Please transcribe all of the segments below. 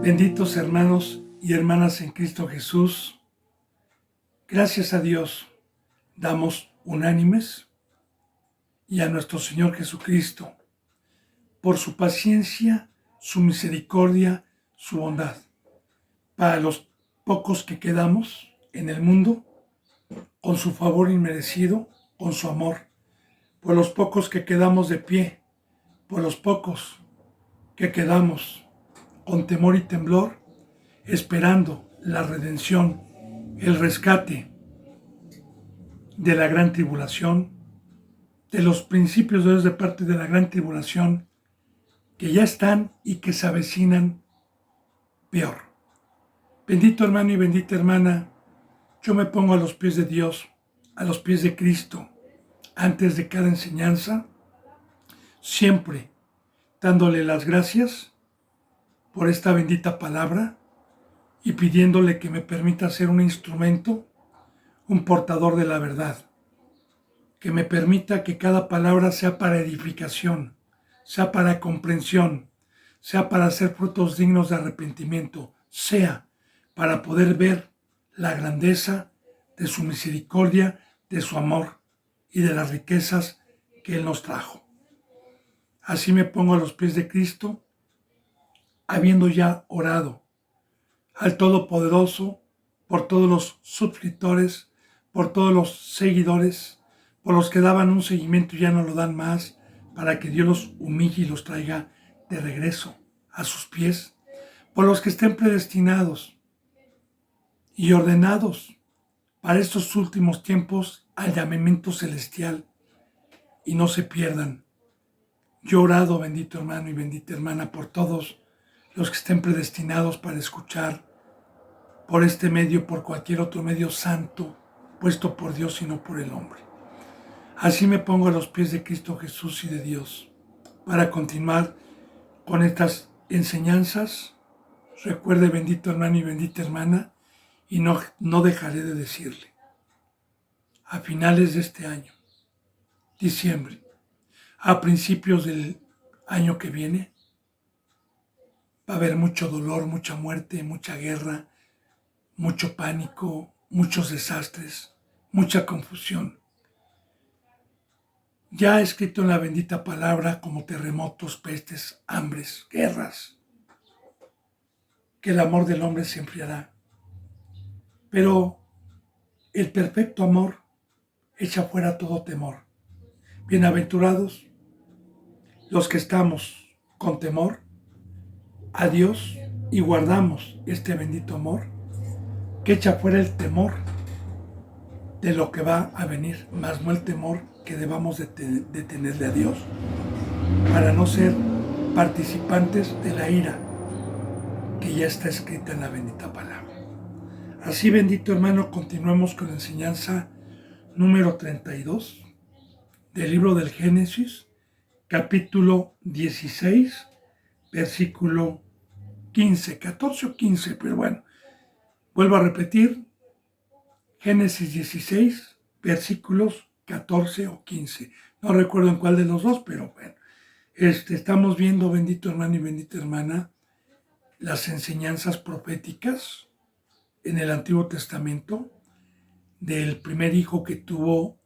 Benditos hermanos y hermanas en Cristo Jesús, gracias a Dios damos unánimes y a nuestro Señor Jesucristo por su paciencia, su misericordia, su bondad. Para los pocos que quedamos en el mundo, con su favor inmerecido, con su amor. Por los pocos que quedamos de pie, por los pocos que quedamos con temor y temblor, esperando la redención, el rescate de la gran tribulación, de los principios de Dios de parte de la gran tribulación, que ya están y que se avecinan peor. Bendito hermano y bendita hermana, yo me pongo a los pies de Dios, a los pies de Cristo, antes de cada enseñanza, siempre dándole las gracias por esta bendita palabra y pidiéndole que me permita ser un instrumento, un portador de la verdad, que me permita que cada palabra sea para edificación, sea para comprensión, sea para hacer frutos dignos de arrepentimiento, sea para poder ver la grandeza de su misericordia, de su amor y de las riquezas que Él nos trajo. Así me pongo a los pies de Cristo, habiendo ya orado al Todopoderoso por todos los suscriptores, por todos los seguidores, por los que daban un seguimiento y ya no lo dan más, para que Dios los humille y los traiga de regreso a sus pies, por los que estén predestinados y ordenados para estos últimos tiempos al llamamiento celestial y no se pierdan. Yo he orado, bendito hermano y bendita hermana, por todos los que estén predestinados para escuchar por este medio, por cualquier otro medio santo, puesto por Dios y no por el hombre. Así me pongo a los pies de Cristo Jesús y de Dios para continuar con estas enseñanzas. Recuerde, bendito hermano y bendita hermana, y no dejaré de decirle, a finales de este año, diciembre, a principios del año que viene, va a haber mucho dolor, mucha muerte, mucha guerra, mucho pánico, muchos desastres, mucha confusión. Ya escrito en la bendita palabra como terremotos, pestes, hambres, guerras, que el amor del hombre se enfriará. Pero el perfecto amor echa fuera todo temor. Bienaventurados los que estamos con temor a Dios y guardamos este bendito amor que echa fuera el temor de lo que va a venir, más no el temor que debamos de tenerle a Dios, para no ser participantes de la ira que ya está escrita en la bendita palabra. Así, bendito hermano, continuemos con la enseñanza número 32 del libro del Génesis, capítulo 16, versículo 15, 14 o 15, pero bueno, vuelvo a repetir, Génesis 16, versículos 14 o 15. No recuerdo en cuál de los dos, pero bueno. Estamos viendo, bendito hermano y bendita hermana, las enseñanzas proféticas en el Antiguo Testamento del primer hijo que tuvo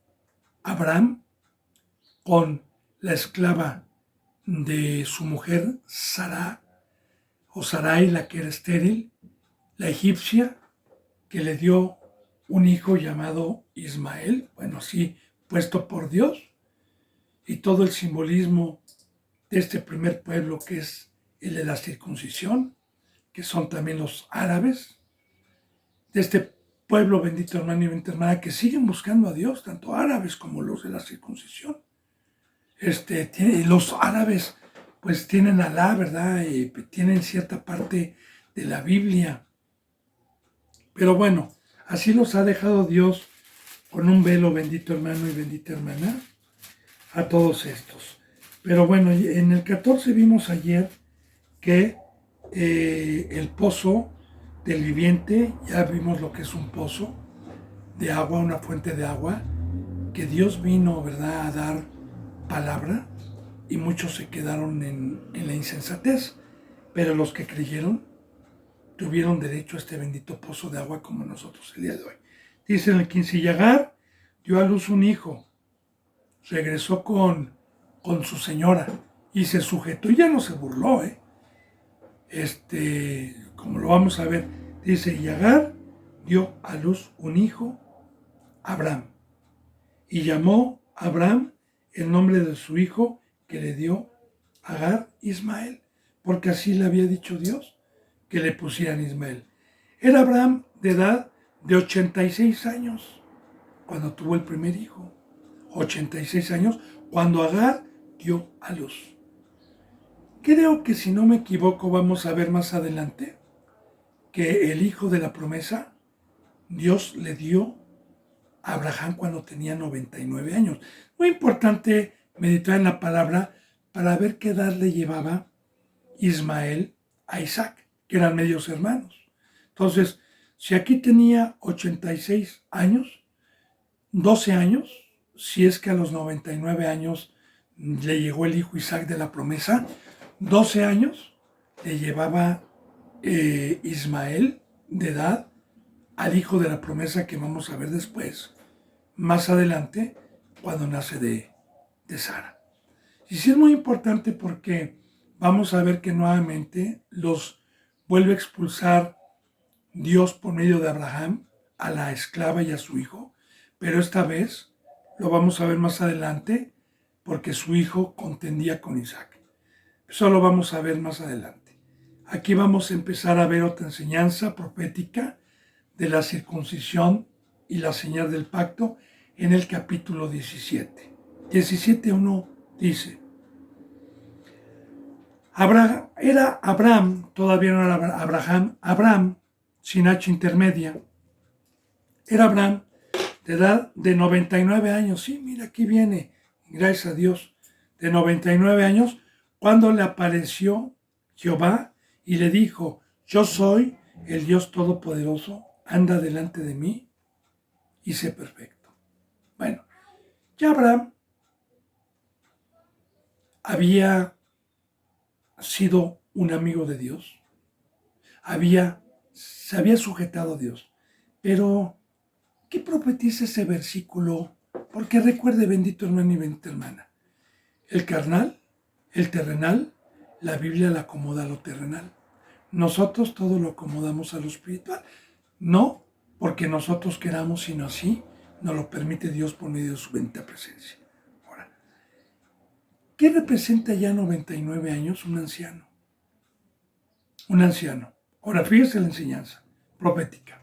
Abraham con la esclava de su mujer, Sara, o Sarai, la que era estéril, la egipcia, que le dio un hijo llamado Ismael, bueno, así puesto por Dios, y todo el simbolismo de este primer pueblo que es el de la circuncisión, que son también los árabes, de este pueblo, bendito hermano y bendita hermana, que siguen buscando a Dios, tanto árabes como los de la circuncisión. Los árabes pues tienen a Alá, ¿verdad? Tienen cierta parte de la Biblia, pero bueno, así los ha dejado Dios con un velo, bendito hermano y bendita hermana, a todos estos. Pero bueno, en el 14 vimos ayer que el pozo del viviente, ya vimos lo que es un pozo de agua, una fuente de agua, que Dios vino, ¿verdad?, a dar palabra y muchos se quedaron en la insensatez, pero los que creyeron tuvieron derecho a este bendito pozo de agua como nosotros el día de hoy. Dice en el 15, y Agar dio a luz un hijo, regresó con su señora y se sujetó y ya no se burló, como lo vamos a ver, dice, y Agar dio a luz un hijo, Abraham, y llamó a Abraham el nombre de su hijo que le dio Agar, Ismael, porque así le había dicho Dios que le pusieran Ismael. Era Abraham de edad de 86 años cuando tuvo el primer hijo. 86 años cuando Agar dio a luz. Creo que si no me equivoco vamos a ver más adelante que el hijo de la promesa Dios le dio a Abraham cuando tenía 99 años. Muy importante meditar en la palabra para ver qué edad le llevaba Ismael a Isaac, que eran medios hermanos. Entonces, si aquí tenía 86 años, 12 años, si es que a los 99 años le llegó el hijo Isaac de la promesa, 12 años le llevaba Ismael de edad al hijo de la promesa que vamos a ver después, más adelante, cuando nace de Sara. Y sí es muy importante porque vamos a ver que nuevamente los vuelve a expulsar Dios por medio de Abraham a la esclava y a su hijo, pero esta vez lo vamos a ver más adelante porque su hijo contendía con Isaac. Eso lo vamos a ver más adelante. Aquí vamos a empezar a ver otra enseñanza profética de la circuncisión y la señal del pacto en el capítulo 17. 17:1 dice, era Abraham, todavía no era Abraham, sin H intermedia, era Abraham de edad de 99 años, sí, mira, aquí viene, gracias a Dios, de 99 años, cuando le apareció Jehová y le dijo, yo soy el Dios Todopoderoso, anda delante de mí y sé perfecto. Bueno, ya Abraham había sido un amigo de Dios, se había sujetado a Dios, pero ¿qué profetiza ese versículo? Porque recuerde, bendito hermano y bendita hermana, el carnal, el terrenal, la Biblia la acomoda a lo terrenal. Nosotros todo lo acomodamos a lo espiritual. No porque nosotros queramos, sino así nos lo permite Dios por medio de su bendita presencia. Ahora, ¿qué representa ya 99 años un anciano? Un anciano. Ahora, fíjese la enseñanza profética.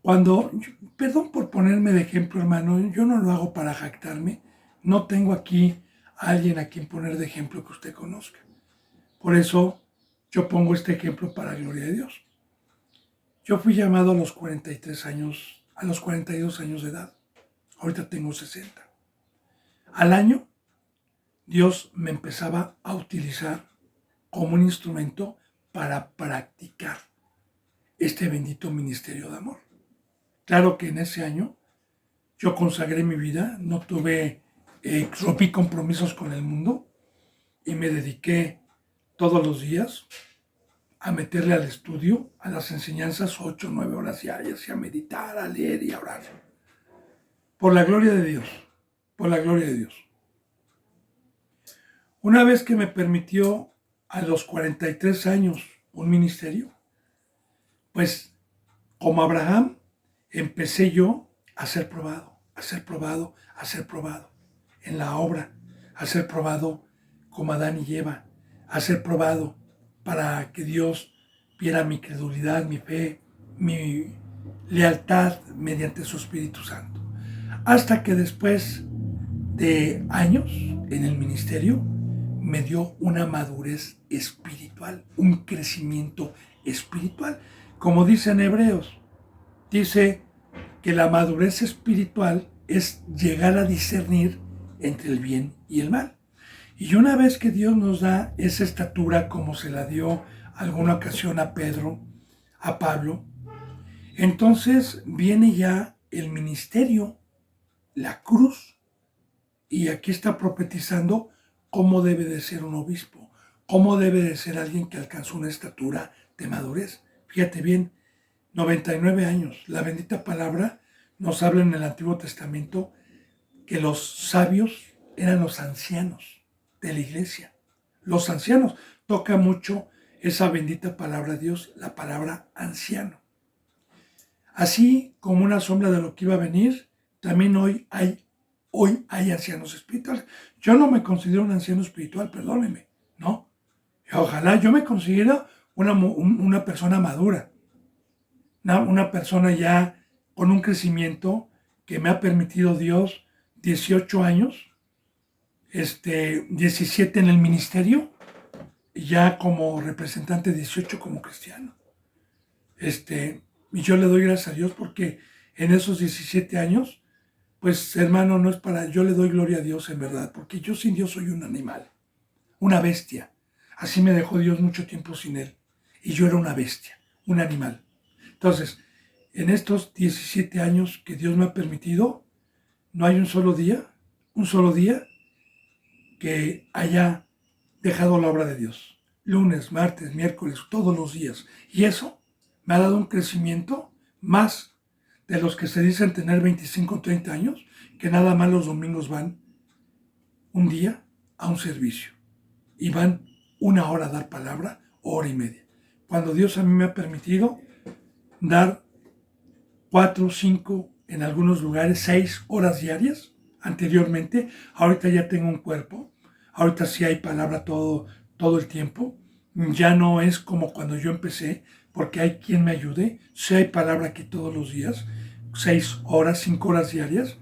Perdón por ponerme de ejemplo, hermano, yo no lo hago para jactarme, no tengo aquí a alguien a quien poner de ejemplo que usted conozca. Por eso yo pongo este ejemplo para la gloria de Dios. Yo fui llamado a los 43 años, a los 42 años de edad. Ahorita tengo 60. Al año, Dios me empezaba a utilizar como un instrumento para practicar este bendito ministerio de amor. Claro que en ese año yo consagré mi vida, no rompí compromisos con el mundo y me dediqué todos los días a meterle al estudio, a las enseñanzas 8 o 9 horas diarias y a meditar, a leer y a orar. Por la gloria de Dios, por la gloria de Dios. Una vez que me permitió a los 43 años un ministerio, pues como Abraham, empecé yo a ser probado, a ser probado, a ser probado en la obra, a ser probado como Adán y Eva, a ser probado para que Dios viera mi credulidad, mi fe, mi lealtad mediante su Espíritu Santo. Hasta que después de años en el ministerio, me dio una madurez espiritual, un crecimiento espiritual. Como dice en Hebreos, dice que la madurez espiritual es llegar a discernir entre el bien y el mal. Y una vez que Dios nos da esa estatura como se la dio alguna ocasión a Pedro, a Pablo, entonces viene ya el ministerio, la cruz, y aquí está profetizando cómo debe de ser un obispo, cómo debe de ser alguien que alcanzó una estatura de madurez. Fíjate bien, 99 años. La bendita palabra nos habla en el Antiguo Testamento que los sabios eran los ancianos de la iglesia. Los ancianos. Toca mucho esa bendita palabra de Dios, la palabra anciano. Así como una sombra de lo que iba a venir, también hoy hay ancianos espirituales. Yo no me considero un anciano espiritual, perdónenme, ¿no? Ojalá yo me considero una persona madura, una persona ya con un crecimiento que me ha permitido Dios 18 años, 17 en el ministerio, y ya como representante 18 como cristiano. Y yo le doy gracias a Dios porque en esos 17 años, pues hermano, no es para, yo le doy gloria a Dios en verdad, porque yo sin Dios soy un animal, una bestia. Así me dejó Dios mucho tiempo sin Él. Y yo era una bestia, un animal. Entonces, en estos 17 años que Dios me ha permitido, no hay un solo día que haya dejado la obra de Dios. Lunes, martes, miércoles, todos los días. Y eso me ha dado un crecimiento más de los que se dicen tener 25 o 30 años, que nada más los domingos van un día a un servicio y van una hora a dar palabra, hora y media. Cuando Dios a mí me ha permitido dar 4, 5, en algunos lugares 6 horas diarias anteriormente, ahorita ya tengo un cuerpo, ahorita sí hay palabra todo el tiempo, ya no es como cuando yo empecé, porque hay quien me ayude, sí hay palabra aquí todos los días, 6 horas, 5 horas diarias,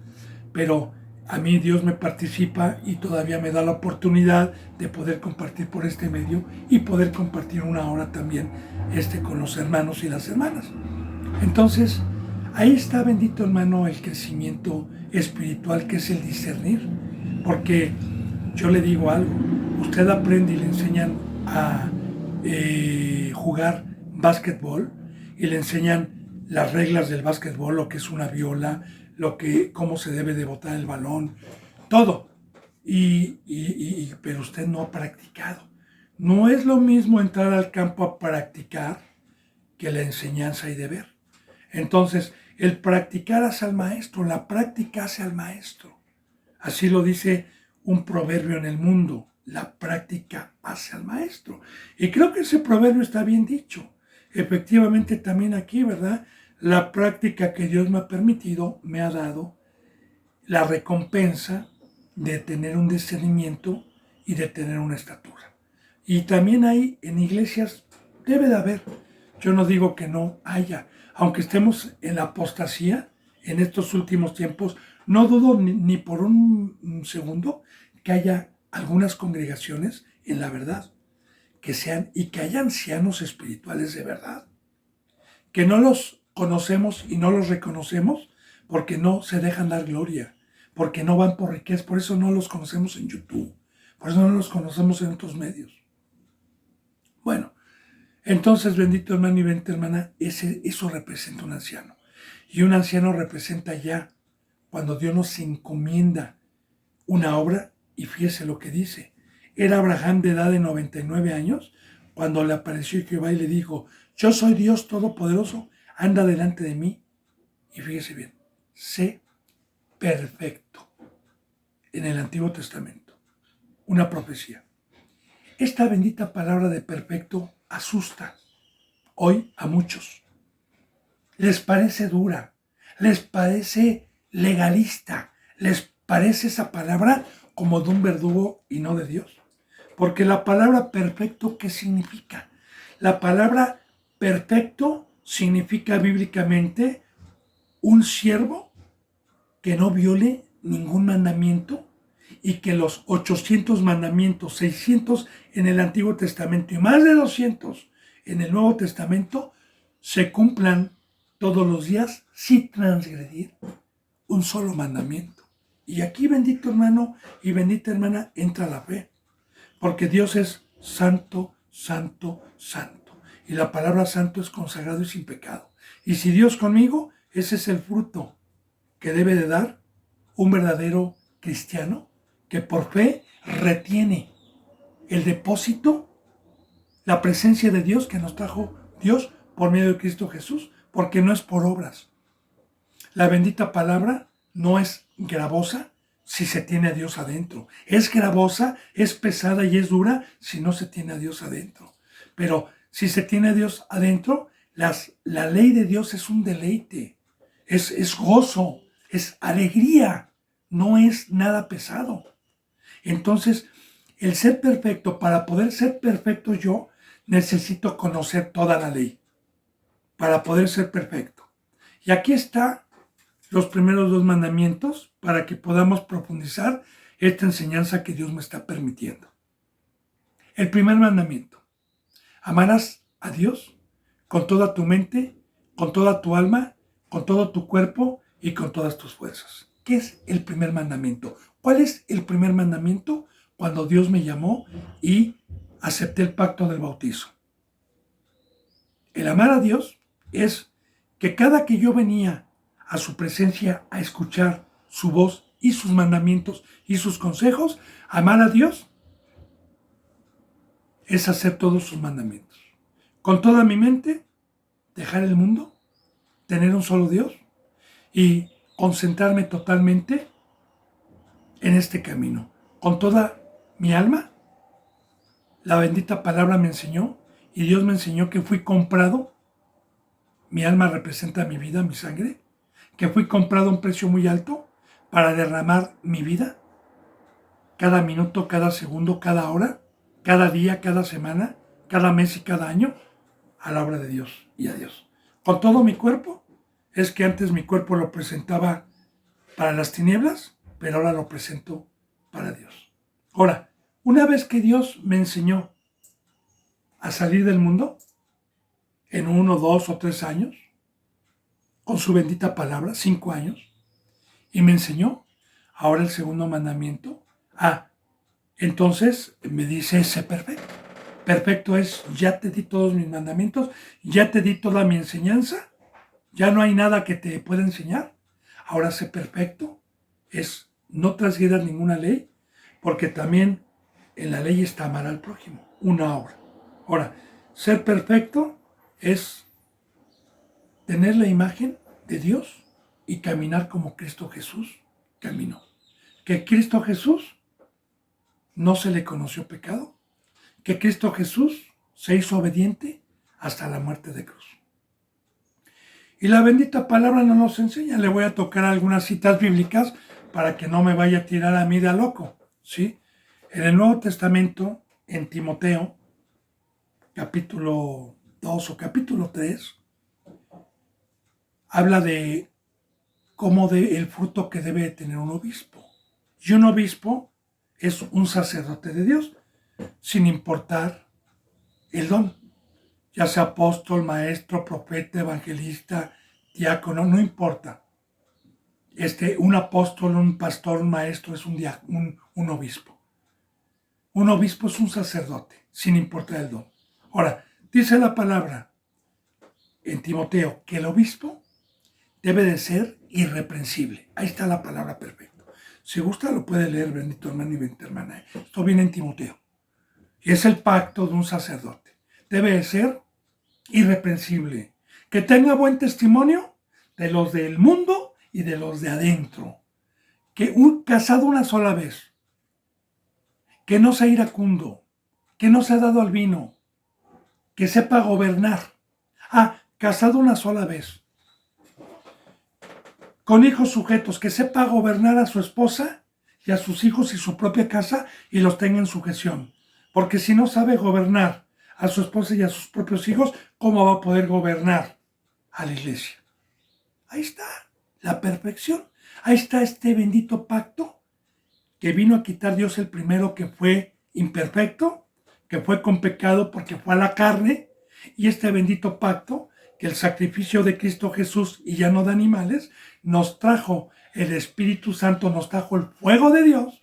pero a mí Dios me participa y todavía me da la oportunidad de poder compartir por este medio y poder compartir una hora también con los hermanos y las hermanas. Entonces, ahí está, bendito hermano, el crecimiento espiritual que es el discernir. Porque yo le digo algo, usted aprende y le enseñan a jugar básquetbol y le enseñan las reglas del básquetbol, lo que es una viola, cómo se debe de botar el balón, todo. Pero usted no ha practicado. No es lo mismo entrar al campo a practicar que la enseñanza y deber. Entonces, el practicar hace al maestro, la práctica hace al maestro. Así lo dice un proverbio en el mundo, la práctica hace al maestro. Y creo que ese proverbio está bien dicho. Efectivamente, también aquí, ¿verdad? La práctica que Dios me ha permitido me ha dado la recompensa de tener un discernimiento y de tener una estatura. Y también hay en iglesias, debe de haber, yo no digo que no haya, aunque estemos en la apostasía en estos últimos tiempos, no dudo ni por un segundo que haya algunas congregaciones en la verdad, que sean y que haya ancianos espirituales de verdad, que no los conocemos y no los reconocemos porque no se dejan dar gloria, porque no van por riquezas, por eso no los conocemos en YouTube, por eso no los conocemos en otros medios. Bueno, entonces, bendito hermano y bendita hermana, eso representa un anciano. Y un anciano representa ya cuando Dios nos encomienda una obra, y fíjese lo que dice. Era Abraham de edad de 99 años cuando le apareció Jehová y le dijo, yo soy Dios Todopoderoso, anda delante de mí. Y fíjese bien, sé perfecto. En el Antiguo Testamento, una profecía. Esta bendita palabra de perfecto asusta hoy a muchos. Les parece dura, les parece legalista, les parece esa palabra como de un verdugo y no de Dios. Porque la palabra perfecto, ¿qué significa? La palabra perfecto significa bíblicamente un siervo que no viole ningún mandamiento y que los 800 mandamientos, 600 en el Antiguo Testamento y más de 200 en el Nuevo Testamento se cumplan todos los días sin transgredir un solo mandamiento. Y aquí, bendito hermano y bendita hermana, entra la fe, porque Dios es santo, santo, santo. Y la palabra santo es consagrado y sin pecado. Y si Dios conmigo, ese es el fruto que debe de dar un verdadero cristiano que por fe retiene el depósito, la presencia de Dios que nos trajo Dios por medio de Cristo Jesús, porque no es por obras. La bendita palabra no es gravosa si se tiene a Dios adentro. Es gravosa, es pesada y es dura si no se tiene a Dios adentro. Pero si se tiene a Dios adentro, la ley de Dios es un deleite, es gozo, es alegría, no es nada pesado. Entonces, el ser perfecto, para poder ser perfecto yo, necesito conocer toda la ley, para poder ser perfecto. Y aquí está los primeros 2 mandamientos para que podamos profundizar esta enseñanza que Dios me está permitiendo. El primer mandamiento: amarás a Dios con toda tu mente, con toda tu alma, con todo tu cuerpo y con todas tus fuerzas. ¿Qué es el primer mandamiento? ¿Cuál es el primer mandamiento? Cuando Dios me llamó y acepté el pacto del bautizo. El amar a Dios es que cada que yo venía a su presencia a escuchar su voz y sus mandamientos y sus consejos, amar a Dios es hacer todos sus mandamientos. Con toda mi mente, dejar el mundo, tener un solo Dios y concentrarme totalmente en este camino. Con toda mi alma, la bendita palabra me enseñó y Dios me enseñó que fui comprado. Mi alma representa mi vida, mi sangre, que fui comprado a un precio muy alto para derramar mi vida, cada minuto, cada segundo, cada hora, cada día, cada semana, cada mes y cada año, a la obra de Dios y a Dios. Con todo mi cuerpo, es que antes mi cuerpo lo presentaba para las tinieblas, pero ahora lo presento para Dios. Ahora, una vez que Dios me enseñó a salir del mundo, en 1, 2 o 3 años, con su bendita palabra, 5 años, y me enseñó, ahora el segundo mandamiento, entonces me dice, sé perfecto. Perfecto es, ya te di todos mis mandamientos, ya te di toda mi enseñanza, ya no hay nada que te pueda enseñar. Ahora sé perfecto, es no transgredas ninguna ley, porque también en la ley está amar al prójimo, una obra. Ahora, ser perfecto es tener la imagen de Dios y caminar como Cristo Jesús caminó. Que Cristo Jesús no se le conoció pecado, que Cristo Jesús se hizo obediente hasta la muerte de cruz. Y la bendita palabra no nos enseña. Le voy a tocar algunas citas bíblicas para que no me vaya a tirar a mí de a loco, ¿sí? En el Nuevo Testamento, en Timoteo, capítulo 2 o capítulo 3, habla de cómo el fruto que debe tener un obispo. Y un obispo es un sacerdote de Dios, sin importar el don, ya sea apóstol, maestro, profeta, evangelista, diácono, no importa. Un apóstol, un pastor, un maestro es un obispo. Un obispo es un sacerdote, sin importar el don. Ahora, dice la palabra en Timoteo que el obispo debe de ser irreprensible. Ahí está la palabra perfecta. Si gusta lo puede leer, bendito hermano y bendita hermana. Esto viene en Timoteo. Y es el pacto de un sacerdote. Debe de ser irreprensible. Que tenga buen testimonio de los del mundo y de los de adentro. Casado una sola vez. Que no sea iracundo. Que no sea dado al vino. Que sepa gobernar. Casado una sola vez. Con hijos sujetos, que sepa gobernar a su esposa y a sus hijos y su propia casa y los tenga en sujeción. Porque si no sabe gobernar a su esposa y a sus propios hijos, ¿cómo va a poder gobernar a la iglesia? Ahí está la perfección. Ahí está este bendito pacto que vino a quitar Dios el primero, que fue imperfecto, que fue con pecado porque fue a la carne, y este bendito pacto que el sacrificio de Cristo Jesús y ya no de animales nos trajo el Espíritu Santo, nos trajo el fuego de Dios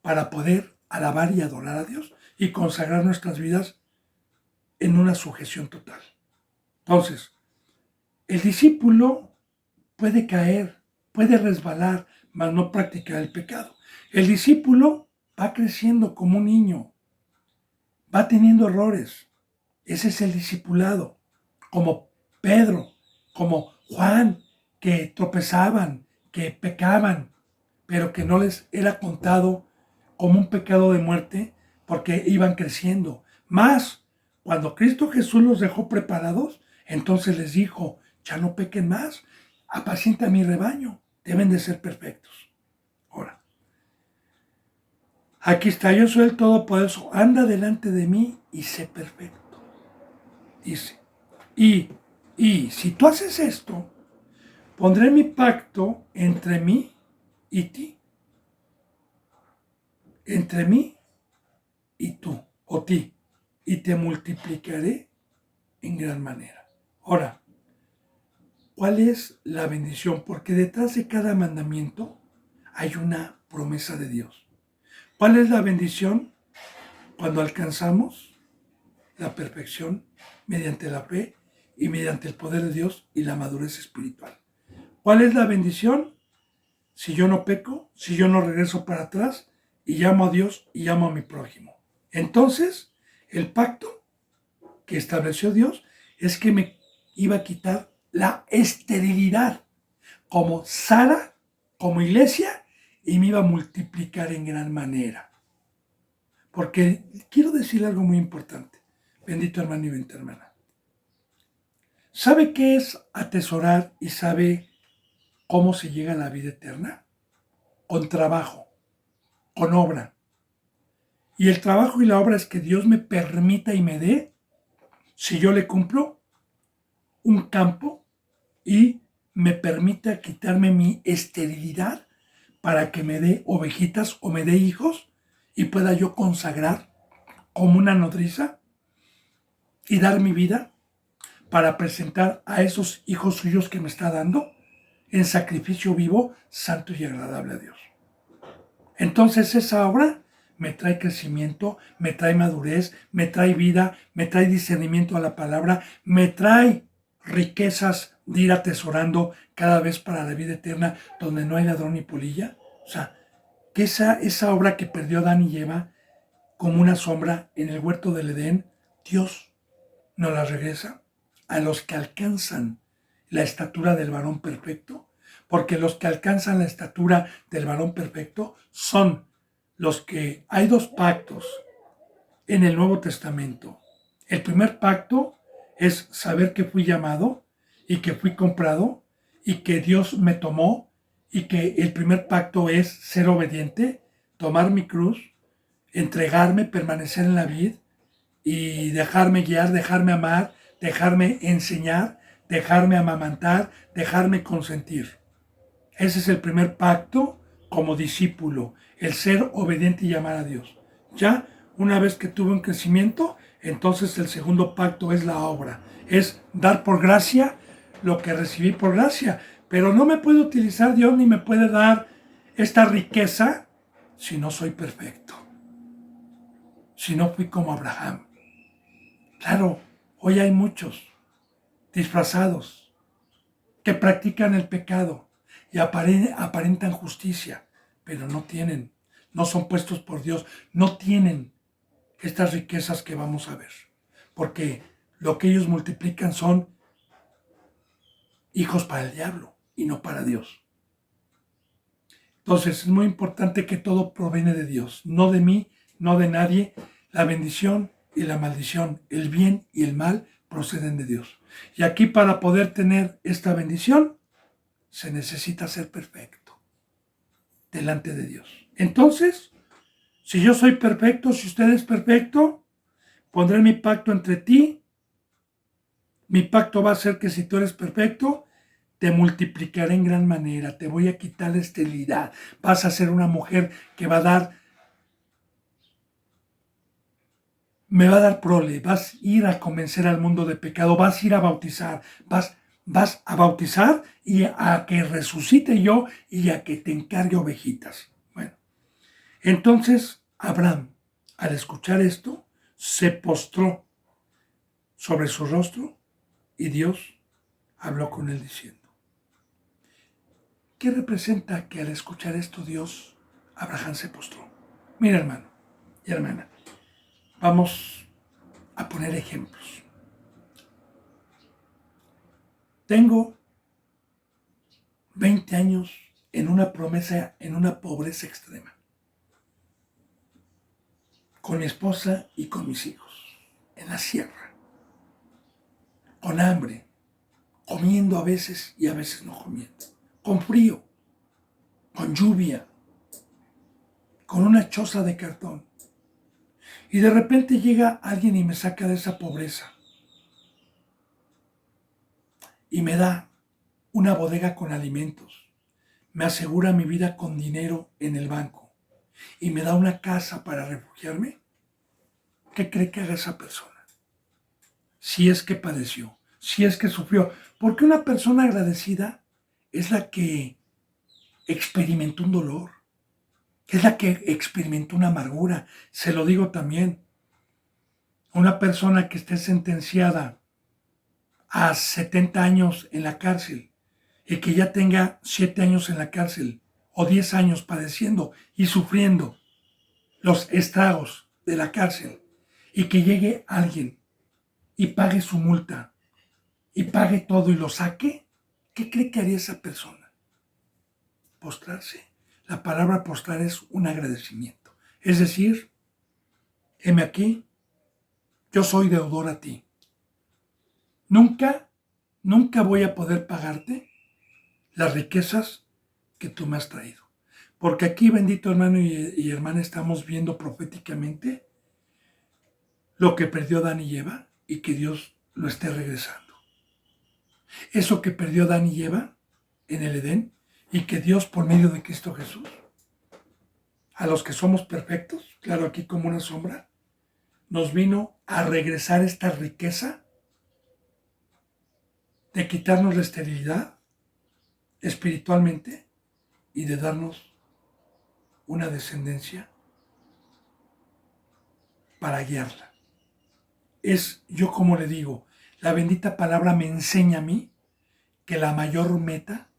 para poder alabar y adorar a Dios y consagrar nuestras vidas en una sujeción total. Entonces, el discípulo puede caer, puede resbalar, mas no practicar el pecado. El discípulo va creciendo como un niño, va teniendo errores. Ese es el discipulado. como Pedro, como Juan, que tropezaban, que pecaban, pero que no les era contado como un pecado de muerte porque iban creciendo. Más, cuando Cristo Jesús los dejó preparados, entonces les dijo, ya no pequen más, apacienta mi rebaño, deben de ser perfectos. Ahora, aquí está, yo soy el Todopoderoso, anda delante de mí y sé perfecto. Dice, y si tú haces esto, pondré mi pacto entre mí y ti, entre mí y tú, o ti, y te multiplicaré en gran manera. Ahora, ¿cuál es la bendición? Porque detrás de cada mandamiento hay una promesa de Dios. ¿Cuál es la bendición? Cuando alcanzamos la perfección mediante la fe y mediante el poder de Dios y la madurez espiritual. ¿Cuál es la bendición? Si yo no peco, si yo no regreso para atrás y llamo a Dios y llamo a mi prójimo. Entonces, el pacto que estableció Dios es que me iba a quitar la esterilidad como Sara, como iglesia, y me iba a multiplicar en gran manera. Porque quiero decir algo muy importante, bendito hermano y bendita hermana. ¿Sabe qué es atesorar y sabe cómo se llega a la vida eterna? Con trabajo, con obra. Y el trabajo y la obra es que Dios me permita y me dé, si yo le cumplo, un campo y me permita quitarme mi esterilidad para que me dé ovejitas o me dé hijos y pueda yo consagrar como una nodriza y dar mi vida para presentar a esos hijos suyos que me está dando en sacrificio vivo, santo y agradable a Dios. Entonces esa obra me trae crecimiento, me trae madurez, me trae vida, me trae discernimiento a la palabra, me trae riquezas de ir atesorando cada vez para la vida eterna donde no hay ladrón ni polilla. O sea, que esa obra que perdió Adán y Eva como una sombra en el huerto del Edén, Dios nos la regresa a los que alcanzan la estatura del varón perfecto, porque los que alcanzan la estatura del varón perfecto son los que hay dos pactos en el Nuevo Testamento. El primer pacto es saber que fui llamado y que fui comprado y que Dios me tomó y que el primer pacto es ser obediente, tomar mi cruz, entregarme, permanecer en la vid y dejarme guiar, dejarme amar, dejarme enseñar, dejarme amamantar, dejarme consentir. Ese es el primer pacto como discípulo, el ser obediente y llamar a Dios. Ya una vez que tuve un crecimiento, entonces el segundo pacto es la obra, es dar por gracia lo que recibí por gracia. Pero no me puede utilizar Dios ni me puede dar esta riqueza si no soy perfecto, si no fui como Abraham. Claro, hoy hay muchos disfrazados que practican el pecado y aparentan justicia, pero no son puestos por Dios, no tienen estas riquezas que vamos a ver, porque lo que ellos multiplican son hijos para el diablo y no para Dios. Entonces es muy importante que todo proviene de Dios, no de mí, no de nadie. La bendición y la maldición, el bien y el mal proceden de Dios. Y aquí para poder tener esta bendición se necesita ser perfecto delante de Dios. Entonces, si yo soy perfecto, si usted es perfecto, pondré mi pacto entre ti. Mi pacto va a ser que si tú eres perfecto, te multiplicaré en gran manera, te voy a quitar la esterilidad, vas a ser una mujer que me va a dar prole, vas a ir a convencer al mundo de pecado, vas a ir a bautizar, vas a bautizar y a que resucite yo y a que te encargue ovejitas. Bueno, entonces Abraham, al escuchar esto, se postró sobre su rostro y Dios habló con él diciendo, ¿qué representa que al escuchar esto Dios, Abraham se postró? Mira, hermano y hermana, vamos a poner ejemplos. Tengo 20 años en una promesa, en una pobreza extrema, con mi esposa y con mis hijos, en la sierra, con hambre, comiendo a veces y a veces no comiendo, con frío, con lluvia, con una choza de cartón. Y de repente llega alguien y me saca de esa pobreza y me da una bodega con alimentos, me asegura mi vida con dinero en el banco y me da una casa para refugiarme. ¿Qué cree que haga esa persona? Si es que padeció, si es que sufrió. Porque una persona agradecida es la que experimentó un dolor, es la que experimentó una amargura. Se lo digo también. Una persona que esté sentenciada a 70 años en la cárcel y que ya tenga 7 años en la cárcel o 10 años padeciendo y sufriendo los estragos de la cárcel y que llegue alguien y pague su multa y pague todo y lo saque, ¿qué cree que haría esa persona? Postrarse. La palabra postrar es un agradecimiento. Es decir, heme aquí, yo soy deudor a ti. Nunca voy a poder pagarte las riquezas que tú me has traído. Porque aquí, bendito hermano y hermana, estamos viendo proféticamente lo que perdió Adán y Eva y que Dios lo esté regresando. Eso que perdió Adán y Eva en el Edén y que Dios, por medio de Cristo Jesús, a los que somos perfectos, claro, aquí como una sombra, nos vino a regresar esta riqueza de quitarnos la esterilidad espiritualmente y de darnos una descendencia para guiarla. Es, yo como le digo, la bendita palabra me enseña a mí que la mayor meta,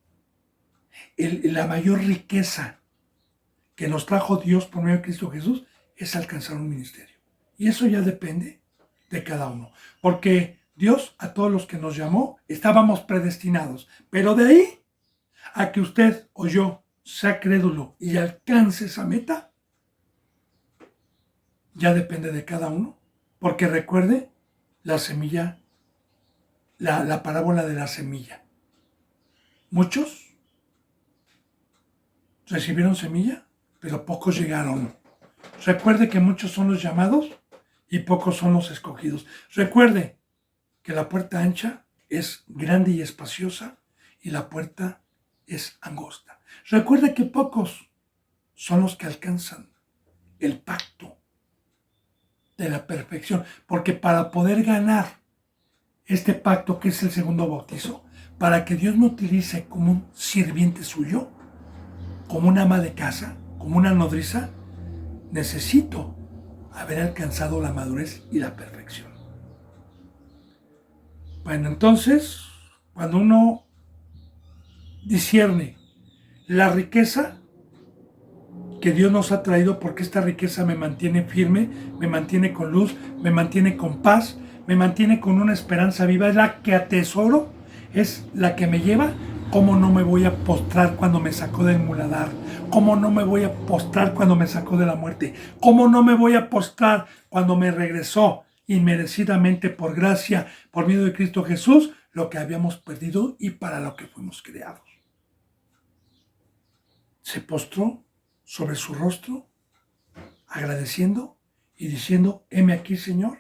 la mayor riqueza que nos trajo Dios por medio de Cristo Jesús es alcanzar un ministerio. Y eso ya depende de cada uno. Porque Dios a todos los que nos llamó estábamos predestinados. Pero de ahí a que usted o yo sea crédulo y alcance esa meta, ya depende de cada uno. Porque recuerde la semilla, la parábola de la semilla. Muchos recibieron semilla, pero pocos llegaron. Recuerde que muchos son los llamados y pocos son los escogidos. Recuerde que la puerta ancha es grande y espaciosa y la puerta es angosta. Recuerde que pocos son los que alcanzan el pacto de la perfección, porque para poder ganar este pacto que es el segundo bautizo, para que Dios me utilice como un sirviente suyo, como una ama de casa, como una nodriza, necesito haber alcanzado la madurez y la perfección. Bueno, entonces, cuando uno discierne la riqueza que Dios nos ha traído, porque esta riqueza me mantiene firme, me mantiene con luz, me mantiene con paz, me mantiene con una esperanza viva, es la que atesoro, es la que me lleva. ¿Cómo no me voy a postrar cuando me sacó del muladar? ¿Cómo no me voy a postrar cuando me sacó de la muerte? ¿Cómo no me voy a postrar cuando me regresó inmerecidamente por gracia, por medio de Cristo Jesús, lo que habíamos perdido y para lo que fuimos creados? Se postró sobre su rostro, agradeciendo y diciendo: heme aquí, Señor,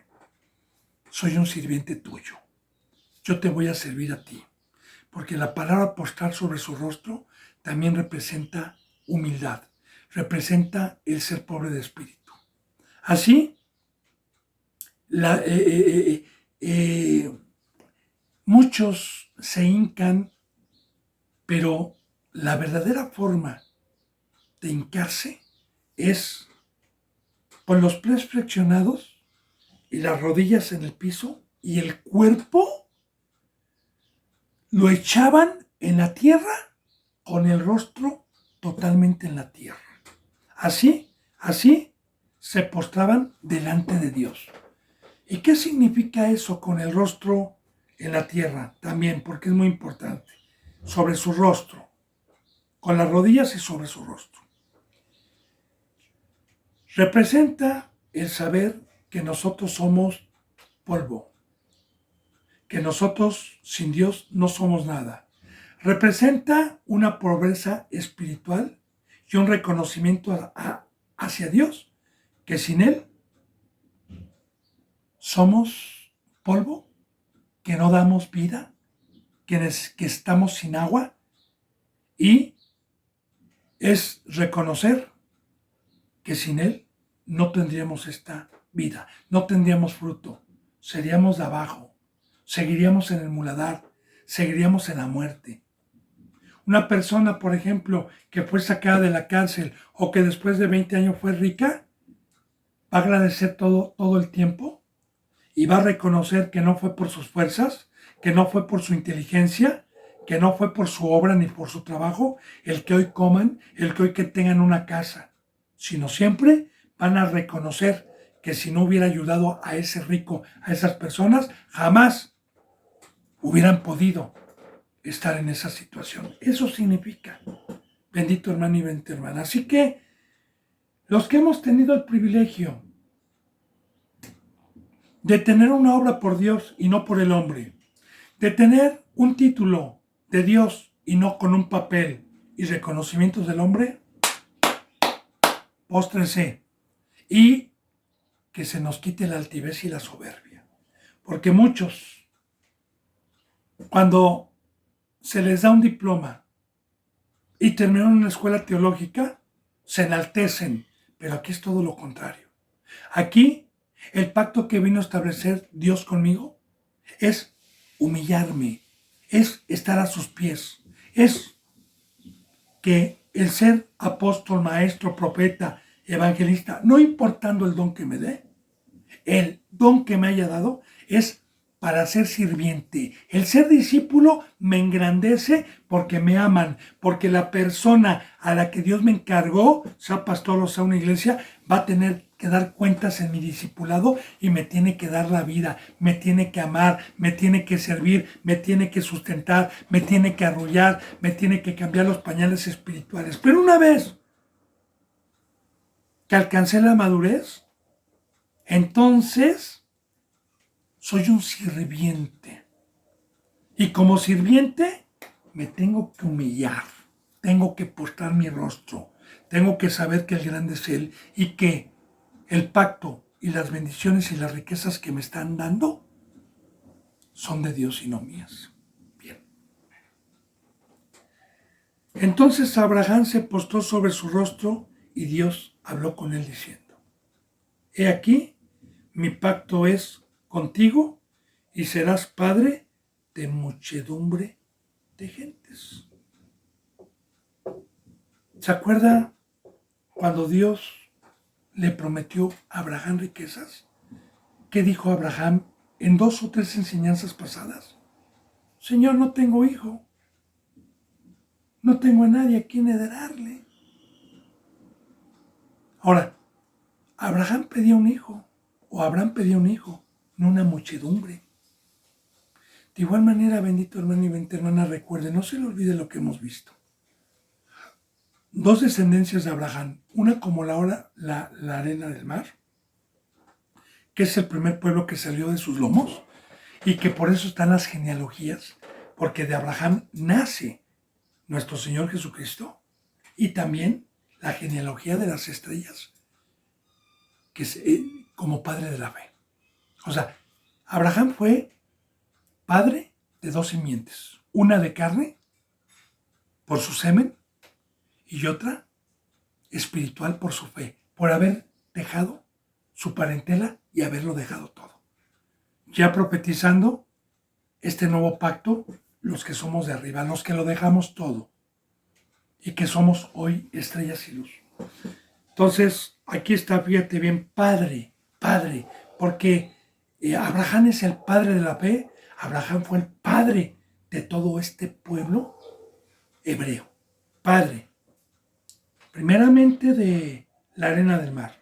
soy un sirviente tuyo. Yo te voy a servir a ti. Porque la palabra postrar sobre su rostro también representa humildad, representa el ser pobre de espíritu. Así, muchos se hincan, pero la verdadera forma de hincarse es con los pies flexionados y las rodillas en el piso y el cuerpo lo echaban en la tierra con el rostro totalmente en la tierra. Así se postraban delante de Dios. ¿Y qué significa eso con el rostro en la tierra también, porque es muy importante, sobre su rostro, con las rodillas y sobre su rostro. Representa el saber que nosotros somos polvo, que nosotros sin Dios no somos nada. Representa una pobreza espiritual y un reconocimiento hacia Dios, que sin Él somos polvo, que no damos vida, que estamos sin agua, y es reconocer que sin Él no tendríamos esta vida, no tendríamos fruto, seríamos de abajo, seguiríamos en el muladar, seguiríamos en la muerte. Una persona, por ejemplo, que fue sacada de la cárcel o que después de 20 años fue rica, va a agradecer todo el tiempo y va a reconocer que no fue por sus fuerzas, que no fue por su inteligencia, que no fue por su obra ni por su trabajo el que hoy coman, el que hoy que tengan una casa, sino siempre van a reconocer que si no hubiera ayudado a ese rico, a esas personas, jamás hubieran podido estar en esa situación. Eso significa, bendito hermano y bendita hermana. Así que los que hemos tenido el privilegio de tener una obra por Dios y no por el hombre, de tener un título de Dios y no con un papel y reconocimientos del hombre, póstrense y que se nos quite la altivez y la soberbia. Porque muchos, cuando se les da un diploma y terminan una escuela teológica, se enaltecen, pero aquí es todo lo contrario. Aquí, el pacto que vino a establecer Dios conmigo es humillarme, es estar a sus pies, es que el ser apóstol, maestro, profeta, evangelista, no importando el don que me dé, el don que me haya dado es para ser sirviente. El ser discípulo me engrandece porque me aman, porque la persona a la que Dios me encargó, sea pastor o sea una iglesia, va a tener que dar cuentas en mi discipulado y me tiene que dar la vida, me tiene que amar, me tiene que servir, me tiene que sustentar, me tiene que arrullar, me tiene que cambiar los pañales espirituales. Pero una vez que alcancé la madurez, entonces soy un sirviente. Y como sirviente me tengo que humillar, tengo que postrar mi rostro, tengo que saber que el grande es Él y que el pacto y las bendiciones y las riquezas que me están dando son de Dios y no mías. Bien. Entonces Abraham se postró sobre su rostro y Dios habló con él diciendo: He aquí, mi pacto es contigo y serás padre de muchedumbre de gentes. ¿Se acuerda cuando Dios le prometió a Abraham riquezas? ¿Qué dijo Abraham en 2 o 3 enseñanzas pasadas? Señor, no tengo hijo, no tengo a nadie a quien heredarle. Ahora, Abraham pedía un hijo, o Abraham pedía un hijo, no una muchedumbre. De igual manera, bendito hermano y bendita hermana, recuerde, no se le olvide lo que hemos visto. 2 descendencias de Abraham, una como la arena del mar, que es el primer pueblo que salió de sus lomos, y que por eso están las genealogías, porque de Abraham nace nuestro Señor Jesucristo, y también la genealogía de las estrellas, que es como padre de la fe. O sea, Abraham fue padre de 2 simientes, una de carne, por su semen, y otra espiritual por su fe, por haber dejado su parentela y haberlo dejado todo. Ya profetizando este nuevo pacto, los que somos de arriba, los que lo dejamos todo y que somos hoy estrellas y luz. Entonces, aquí está, fíjate bien, padre, porque Abraham es el padre de la fe, Abraham fue el padre de todo este pueblo hebreo, padre, primeramente de la arena del mar,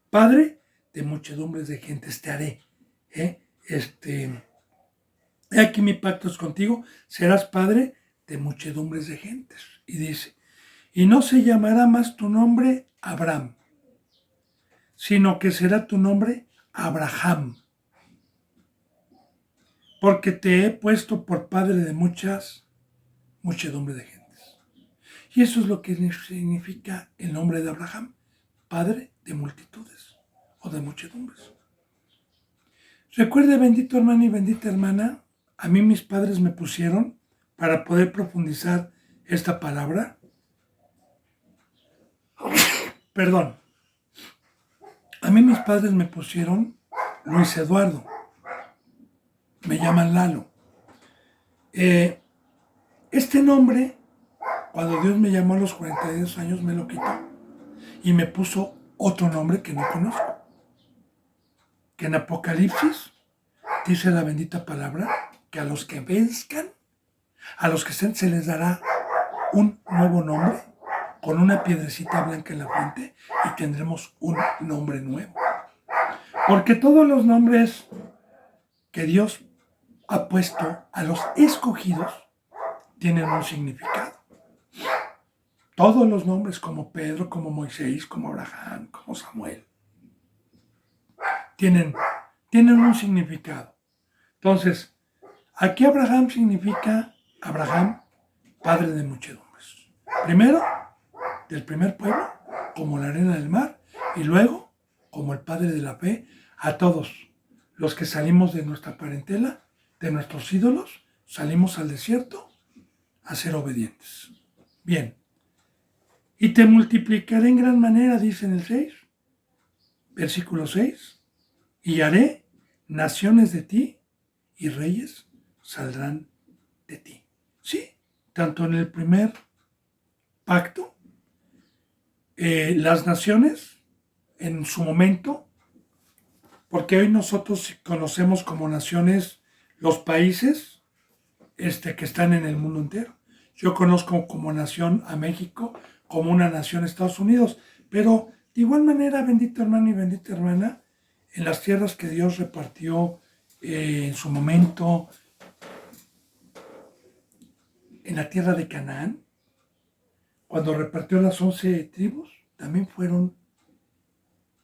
padre de muchedumbres de gentes, te haré, He aquí mi pacto es contigo, serás padre de muchedumbres de gentes. Y dice, y no se llamará más tu nombre Abraham, sino que será tu nombre Abraham, porque te he puesto por padre de muchedumbre de gentes. Y eso es lo que significa el nombre de Abraham, padre de multitudes o de muchedumbres. Recuerde, bendito hermano y bendita hermana, a mí mis padres me pusieron, para poder profundizar esta palabra, perdón, a mí mis padres me pusieron Luis Eduardo, me llaman Lalo. Este nombre, cuando Dios me llamó a los 42 años, me lo quitó y me puso otro nombre que no conozco. Que en Apocalipsis dice la bendita palabra que a los que venzcan, a los que se les dará un nuevo nombre con una piedrecita blanca en la frente y tendremos un nombre nuevo. Porque todos los nombres que Dios ha puesto a los escogidos tienen un significado. Todos los nombres, como Pedro, como Moisés, como Abraham, como Samuel, tienen un significado. Entonces, aquí Abraham significa Abraham, padre de muchedumbres. Primero, del primer pueblo, como la arena del mar, y luego, como el padre de la fe, a todos los que salimos de nuestra parentela, de nuestros ídolos, salimos al desierto a ser obedientes. Bien. Y te multiplicaré en gran manera, dice en el 6, versículo 6, y haré naciones de ti y reyes saldrán de ti. Sí, tanto en el primer pacto, las naciones en su momento, porque hoy nosotros conocemos como naciones los países que están en el mundo entero. Yo conozco como nación a México, como una nación Estados Unidos, pero de igual manera, bendito hermano y bendita hermana, en las tierras que Dios repartió en su momento, en la tierra de Canaán, cuando repartió las 11 tribus, también fueron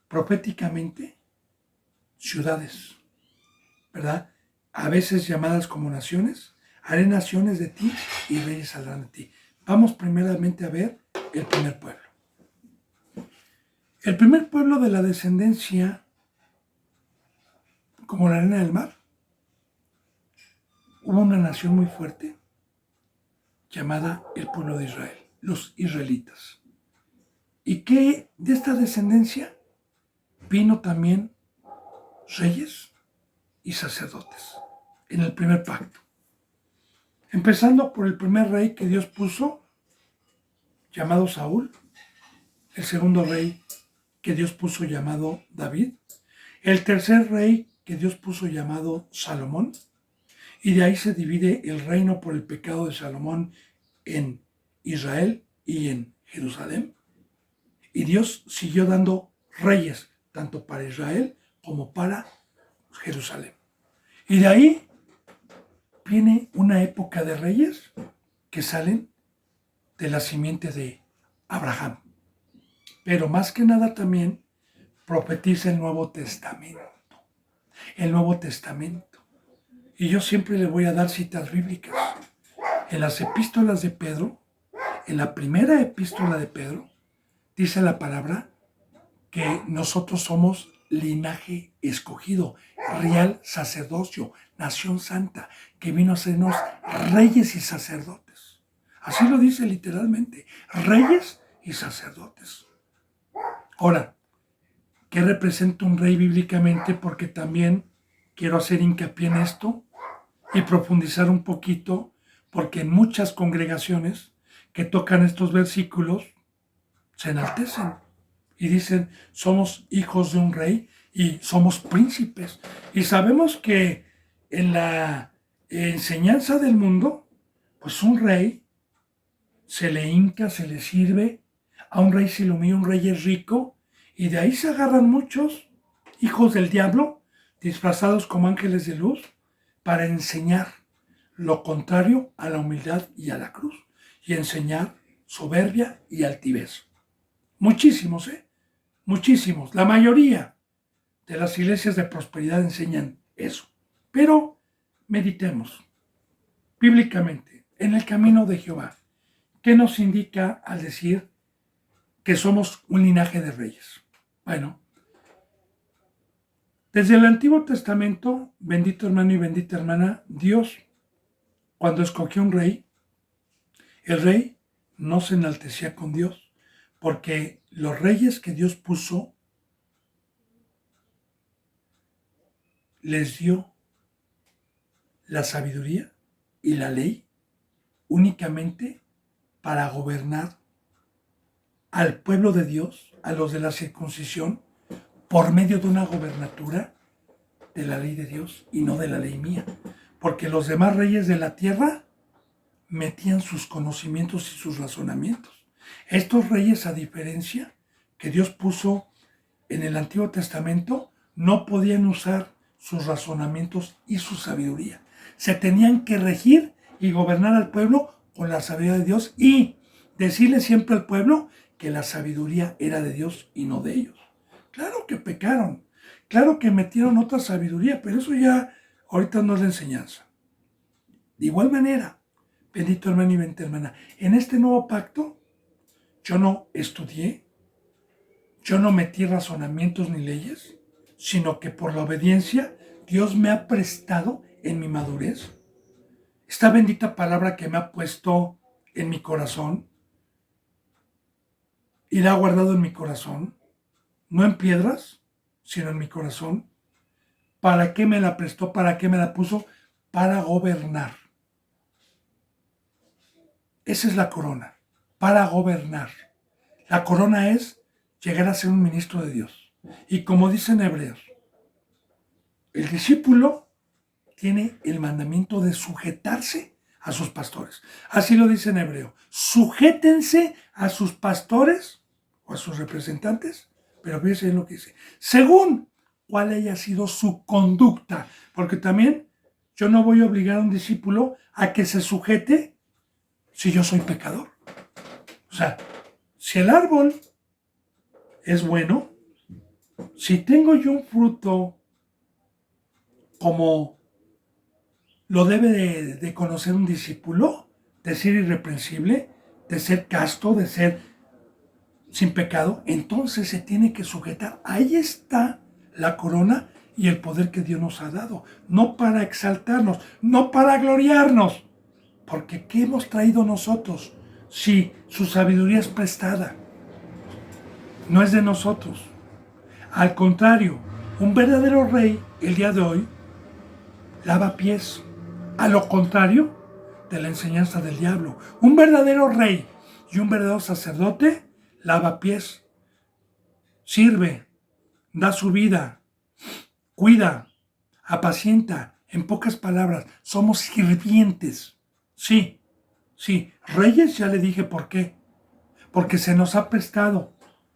proféticamente ciudades, ¿verdad? A veces llamadas como naciones. Haré naciones de ti y reyes saldrán de ti. Vamos primeramente a ver el primer pueblo. El primer pueblo de la descendencia, como la arena del mar, hubo una nación muy fuerte llamada el pueblo de Israel, los israelitas. Y que de esta descendencia vino también reyes y sacerdotes en el primer pacto. Empezando por el primer rey que Dios puso, llamado Saúl, el segundo rey que Dios puso llamado David, el tercer rey que Dios puso llamado Salomón, y de ahí se divide el reino por el pecado de Salomón en Israel y en Jerusalén. Y Dios siguió dando reyes, tanto para Israel como para Jerusalén. Y de ahí viene una época de reyes que salen de la simiente de Abraham. Pero más que nada también profetiza el Nuevo Testamento. El Nuevo Testamento. Y yo siempre le voy a dar citas bíblicas. En las epístolas de Pedro, en la primera epístola de Pedro, dice la palabra que nosotros somos linaje escogido, real sacerdocio, nación santa, que vino a hacernos reyes y sacerdotes. Así lo dice literalmente, reyes y sacerdotes. Ahora, ¿qué representa un rey bíblicamente? Porque también quiero hacer hincapié en esto y profundizar un poquito, porque en muchas congregaciones que tocan estos versículos se enaltecen y dicen, somos hijos de un rey y somos príncipes. Y sabemos que en la enseñanza del mundo, pues un rey se le hinca, se le sirve, a un rey se le humilla, un rey es rico, y de ahí se agarran muchos hijos del diablo, disfrazados como ángeles de luz, para enseñar lo contrario a la humildad y a la cruz, y enseñar soberbia y altivez. Muchísimos, muchísimos. La mayoría de las iglesias de prosperidad enseñan eso. Pero meditemos bíblicamente en el camino de Jehová. ¿Qué nos indica al decir que somos un linaje de reyes? Bueno, desde el Antiguo Testamento, bendito hermano y bendita hermana, Dios, cuando escogió un rey, el rey no se enaltecía con Dios, porque los reyes que Dios puso les dio la sabiduría y la ley únicamente para gobernar al pueblo de Dios, a los de la circuncisión, por medio de una gobernatura de la ley de Dios y no de la ley mía. Porque los demás reyes de la tierra metían sus conocimientos y sus razonamientos. Estos reyes, a diferencia que Dios puso en el Antiguo Testamento, no podían usar sus razonamientos y su sabiduría. Se tenían que regir y gobernar al pueblo con la sabiduría de Dios y decirle siempre al pueblo que la sabiduría era de Dios y no de ellos. Claro que pecaron, claro que metieron otra sabiduría, pero eso ya ahorita no es la enseñanza. De igual manera, bendito hermano y bendita hermana, en este nuevo pacto yo no estudié, yo no metí razonamientos ni leyes, sino que por la obediencia Dios me ha prestado en mi madurez esta bendita palabra que me ha puesto en mi corazón y la ha guardado en mi corazón, no en piedras, sino en mi corazón. ¿Para qué me la prestó? ¿Para qué me la puso? Para gobernar. Esa es la corona, para gobernar. La corona es llegar a ser un ministro de Dios. Y como dicen Hebreos, el discípulo tiene el mandamiento de sujetarse a sus pastores. Así lo dice en hebreo. Sujétense a sus pastores o a sus representantes, pero fíjense lo que dice. Según cuál haya sido su conducta. Porque también yo no voy a obligar a un discípulo a que se sujete si yo soy pecador. O sea, si el árbol es bueno, si tengo yo un fruto como lo debe de conocer un discípulo, de ser irreprensible, de ser casto, de ser sin pecado, entonces se tiene que sujetar. Ahí está la corona y el poder que Dios nos ha dado. No para exaltarnos, no para gloriarnos. Porque ¿qué hemos traído nosotros? Si su sabiduría es prestada, no es de nosotros. Al contrario, un verdadero rey, el día de hoy, lava pies. A lo contrario de la enseñanza del diablo. Un verdadero rey y un verdadero sacerdote lava pies, sirve, da su vida, cuida, apacienta. En pocas palabras, somos sirvientes. Sí, reyes ya le dije por qué. Porque se nos ha prestado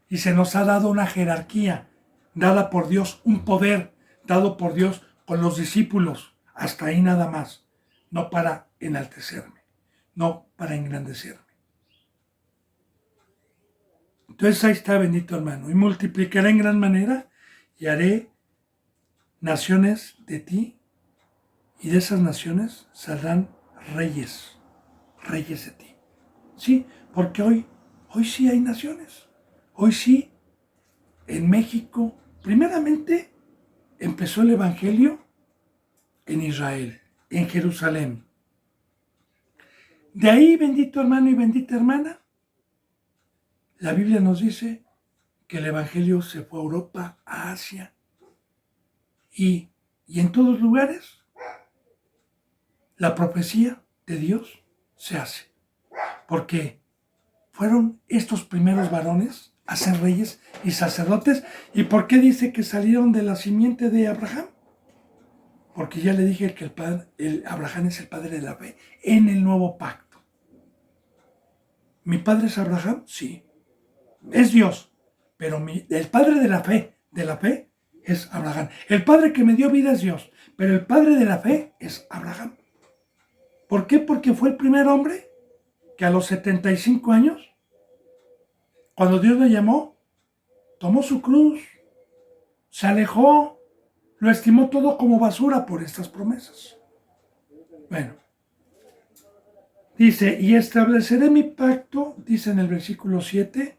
y se nos ha dado una jerarquía dada por Dios, un poder dado por Dios con los discípulos. Hasta ahí nada más. No para enaltecerme, no para engrandecerme. Entonces ahí está, bendito hermano. Y multiplicaré en gran manera y haré naciones de ti, y de esas naciones saldrán reyes de ti. Sí, porque hoy sí hay naciones. Hoy sí, en México, primeramente empezó el Evangelio en Israel, en Jerusalén. De ahí, bendito hermano y bendita hermana, la Biblia nos dice que el Evangelio se fue a Europa, a Asia, y en todos lugares la profecía de Dios se hace. Porque fueron estos primeros varones a ser reyes y sacerdotes. ¿Y por qué dice que salieron de la simiente de Abraham? Porque ya le dije que Abraham es el padre de la fe en el nuevo pacto. ¿Mi padre es Abraham? Sí. Es Dios. Pero el padre de la fe es Abraham. El padre que me dio vida es Dios, pero el padre de la fe es Abraham. ¿Por qué? Porque fue el primer hombre que a los 75 años, cuando Dios le llamó, tomó su cruz, se alejó, lo estimó todo como basura por estas promesas. Bueno, dice, y estableceré mi pacto, dice en el versículo 7,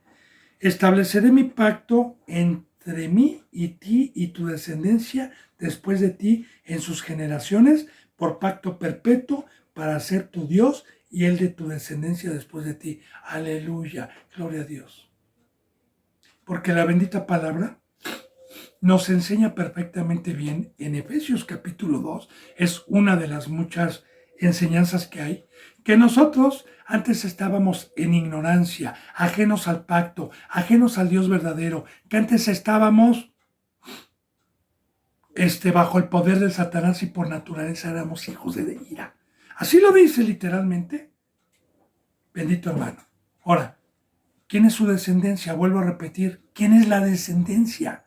estableceré mi pacto entre mí y ti y tu descendencia después de ti en sus generaciones por pacto perpetuo para ser tu Dios y el de tu descendencia después de ti. Aleluya, gloria a Dios. Porque la bendita palabra nos enseña perfectamente bien en Efesios capítulo 2, es una de las muchas enseñanzas que hay, que nosotros antes estábamos en ignorancia, ajenos al pacto, ajenos al Dios verdadero, que antes estábamos bajo el poder de Satanás y por naturaleza éramos hijos de ira. Así lo dice literalmente. Bendito hermano. Ahora, ¿quién es su descendencia? Vuelvo a repetir, ¿quién es la descendencia?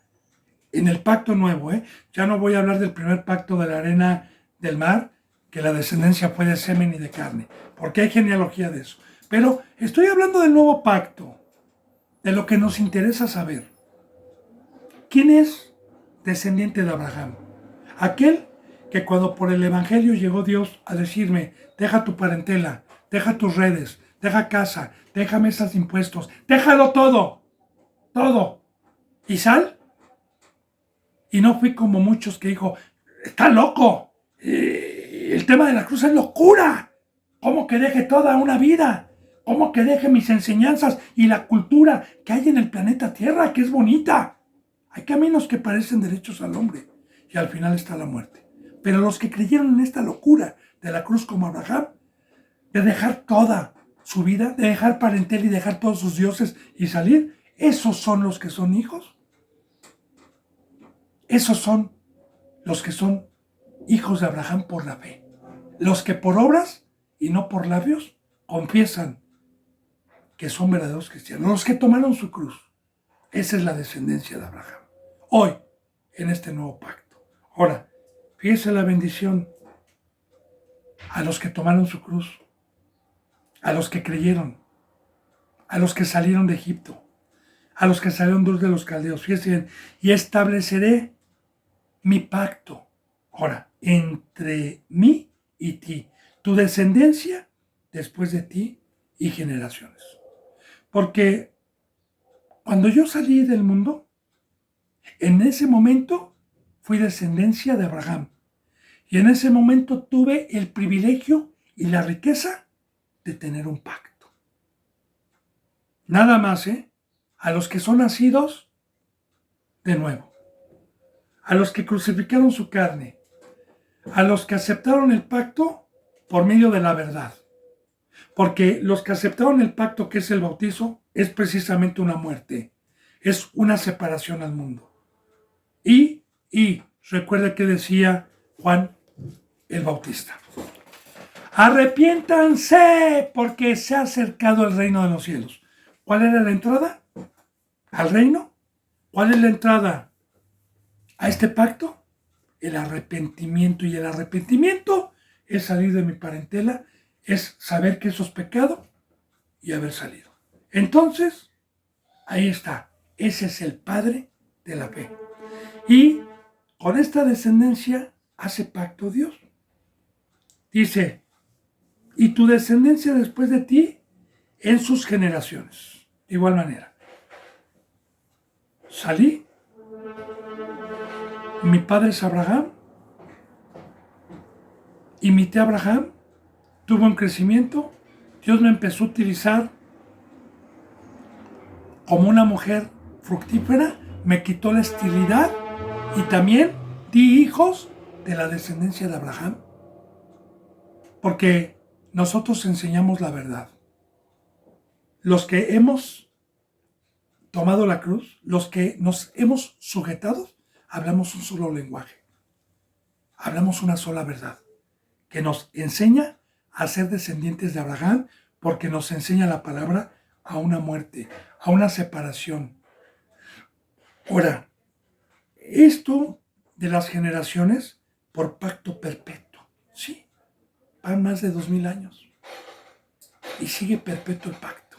En el pacto nuevo, ya no voy a hablar del primer pacto de la arena del mar, que la descendencia fue de semen y de carne, porque hay genealogía de eso. Pero estoy hablando del nuevo pacto, de lo que nos interesa saber. ¿Quién es descendiente de Abraham? Aquel que cuando por el evangelio llegó Dios a decirme, deja tu parentela, deja tus redes, deja casa, deja mesas de impuestos, déjalo todo, y sal. Y no fui como muchos que dijo, está loco, el tema de la cruz es locura, ¿cómo que deje toda una vida? ¿Cómo que deje mis enseñanzas y la cultura que hay en el planeta Tierra, que es bonita? Hay caminos que parecen derechos al hombre y al final está la muerte. Pero los que creyeron en esta locura de la cruz como Abraham, de dejar toda su vida, de dejar parentela y dejar todos sus dioses y salir, esos son los que son hijos. Esos son los que son hijos de Abraham por la fe. Los que por obras y no por labios confiesan que son verdaderos cristianos. Los que tomaron su cruz. Esa es la descendencia de Abraham. Hoy, en este nuevo pacto. Ahora, fíjese la bendición a los que tomaron su cruz, a los que creyeron, a los que salieron de Egipto, a los que salieron de los caldeos. Fíjese bien, y estableceré mi pacto, ahora, entre mí y ti, tu descendencia después de ti y generaciones. Porque cuando yo salí del mundo, en ese momento fui descendencia de Abraham. Y en ese momento tuve el privilegio y la riqueza de tener un pacto. Nada más, a los que son nacidos de nuevo, a los que crucificaron su carne, a los que aceptaron el pacto por medio de la verdad. Porque los que aceptaron el pacto, que es el bautizo, es precisamente una muerte, es una separación al mundo. Y recuerda que decía Juan el Bautista: arrepiéntanse porque se ha acercado el reino de los cielos. ¿Cuál era la entrada al reino? ¿Cuál es la entrada a este pacto? El arrepentimiento. Y el arrepentimiento es salir de mi parentela, es saber que eso es pecado y haber salido. Entonces, ahí está. Ese es el padre de la fe. Y con esta descendencia hace pacto Dios. Dice, y tu descendencia después de ti en sus generaciones. De igual manera. Salí. Mi padre es Abraham. Imité a Abraham. Tuvo un crecimiento. Dios me empezó a utilizar como una mujer fructífera. Me quitó la esterilidad. Y también di hijos de la descendencia de Abraham. Porque nosotros enseñamos la verdad. Los que hemos tomado la cruz, los que nos hemos sujetado, hablamos un solo lenguaje. Hablamos una sola verdad. Que nos enseña a ser descendientes de Abraham, porque nos enseña la palabra a una muerte, a una separación. Ahora, Esto de las generaciones por pacto perpetuo. Sí, van más de 2000 años. Y sigue perpetuo el pacto.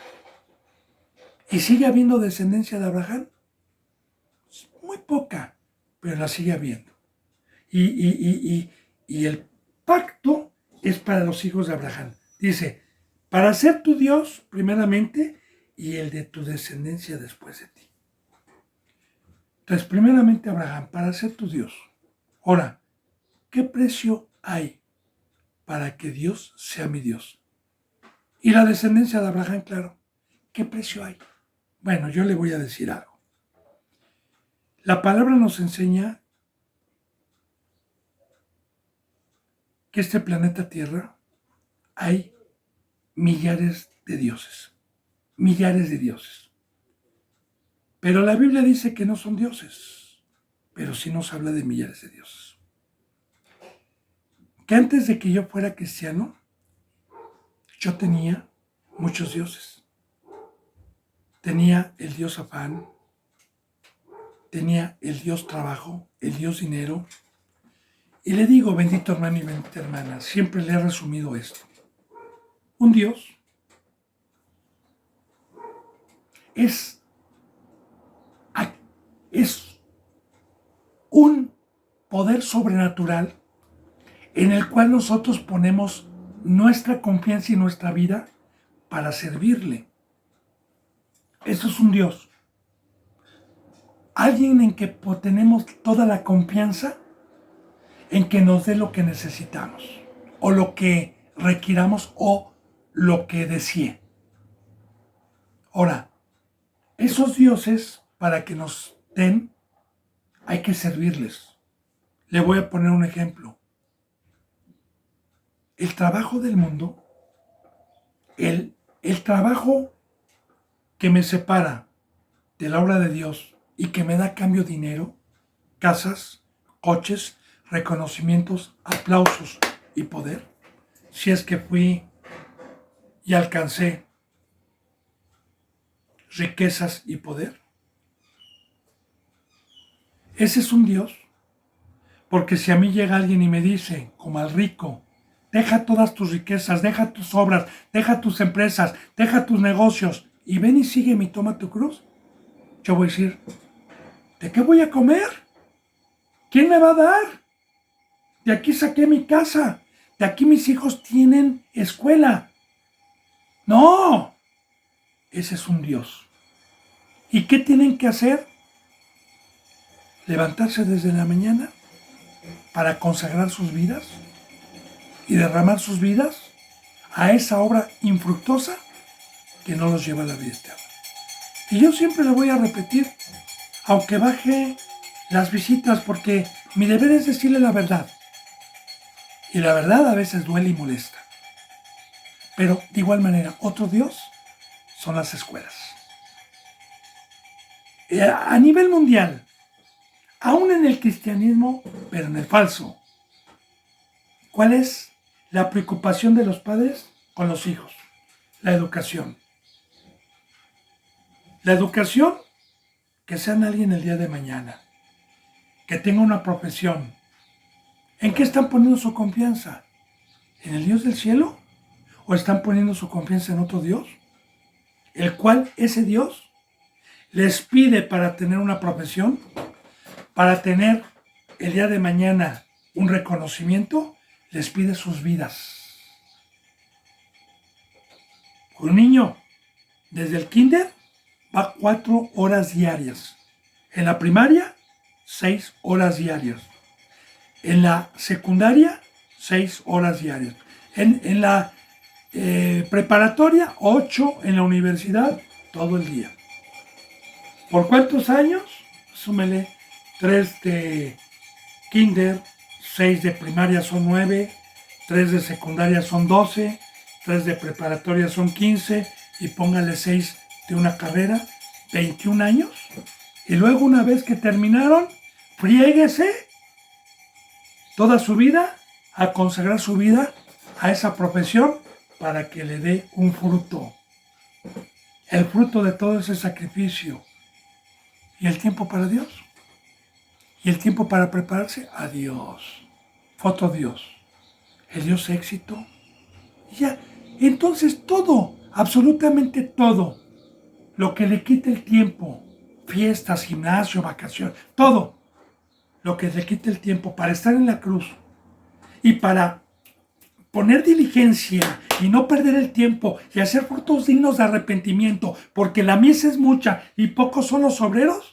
Y sigue habiendo descendencia de Abraham. Muy poca, pero la sigue habiendo. Y el pacto es para los hijos de Abraham. Dice, para ser tu Dios, primeramente, y el de tu descendencia después de ti. Entonces, primeramente Abraham, para ser tu Dios. Ahora, ¿qué precio hay para que Dios sea mi Dios? Y la descendencia de Abraham, claro. ¿Qué precio hay? Bueno, yo le voy a decir algo. La palabra nos enseña que este planeta Tierra hay millares de dioses. Millares de dioses. Pero la Biblia dice que no son dioses. Pero sí nos habla de millares de dioses. Que antes de que yo fuera cristiano, yo tenía muchos dioses. Tenía el dios afán, tenía el dios trabajo, el dios dinero. Y le digo, bendito hermano y bendita hermana, siempre le he resumido esto. Un dios es un poder sobrenatural en el cual nosotros ponemos nuestra confianza y nuestra vida para servirle. Eso es un Dios. Alguien en que tenemos toda la confianza en que nos dé lo que necesitamos, o lo que requiramos, o lo que desee. Ahora, esos dioses, para que nos den, hay que servirles. Le voy a poner un ejemplo. El trabajo del mundo, el trabajo que me separa de la obra de Dios y que me da a cambio dinero, casas, coches, reconocimientos, aplausos y poder, si es que fui y alcancé riquezas y poder. Ese es un Dios, porque si a mí llega alguien y me dice, como al rico, deja todas tus riquezas, deja tus obras, deja tus empresas, deja tus negocios y ven y sígueme y toma tu cruz, yo voy a decir, ¿de qué voy a comer? ¿Quién me va a dar? De aquí saqué mi casa, de aquí mis hijos tienen escuela. No, ese es un Dios. ¿Y qué tienen que hacer? Levantarse desde la mañana para consagrar sus vidas y derramar sus vidas a esa obra infructuosa que no los lleva a la vida eterna. Y yo siempre le voy a repetir, aunque baje las visitas, porque mi deber es decirle la verdad. Y la verdad a veces duele y molesta. Pero de igual manera, otro Dios son las escuelas. A nivel mundial, aún en el cristianismo, pero en el falso, ¿cuál es la preocupación de los padres con los hijos? La educación. La educación, que sean alguien el día de mañana, que tenga una profesión. ¿En qué están poniendo su confianza? ¿En el Dios del cielo? ¿O están poniendo su confianza en otro Dios? El cual ese Dios les pide para tener una profesión, para tener el día de mañana un reconocimiento, les pide sus vidas. Un niño, desde el kinder, va 4 horas diarias. En la primaria, 6 horas diarias. En la secundaria, 6 horas diarias. En la preparatoria, 8. En la universidad, todo el día. ¿Por cuántos años? Súmele 3 de kinder, 6 de primaria son 9, 3 de secundaria son 12, 3 de preparatoria son 15 y póngale 6 de una carrera, 21 años. Y luego una vez que terminaron, friéguese toda su vida a consagrar su vida a esa profesión para que le dé un fruto. El fruto de todo ese sacrificio y el tiempo para Dios. Y el tiempo para prepararse a Dios. Fue otro Dios. El Dios éxito. Y ya. Entonces todo, absolutamente todo, lo que le quite el tiempo, fiestas, gimnasio, vacaciones, todo, lo que le quite el tiempo para estar en la cruz y para poner diligencia y no perder el tiempo y hacer frutos dignos de arrepentimiento, porque la mies es mucha y pocos son los obreros.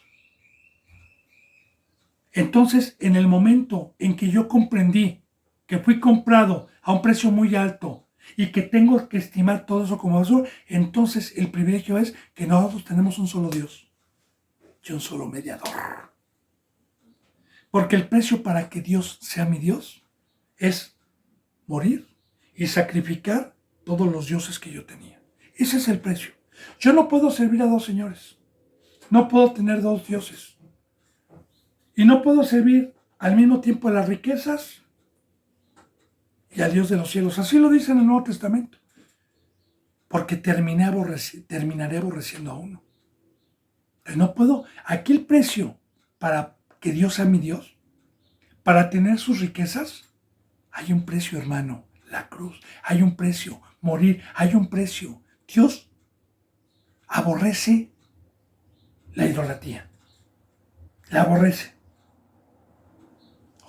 Entonces, en el momento en que yo comprendí que fui comprado a un precio muy alto y que tengo que estimar todo eso como basura, entonces el privilegio es que nosotros tenemos un solo Dios y un solo mediador. Porque el precio para que Dios sea mi Dios es morir y sacrificar todos los dioses que yo tenía. Ese es el precio. Yo no puedo servir a dos señores. No puedo tener dos dioses. Y no puedo servir al mismo tiempo a las riquezas y al Dios de los cielos. Así lo dice en el Nuevo Testamento. Porque terminaré aborreciendo a uno. No puedo. Aquí el precio para que Dios sea mi Dios, para tener sus riquezas, hay un precio, hermano. La cruz. Hay un precio. Morir. Hay un precio. Dios aborrece la idolatría. La aborrece.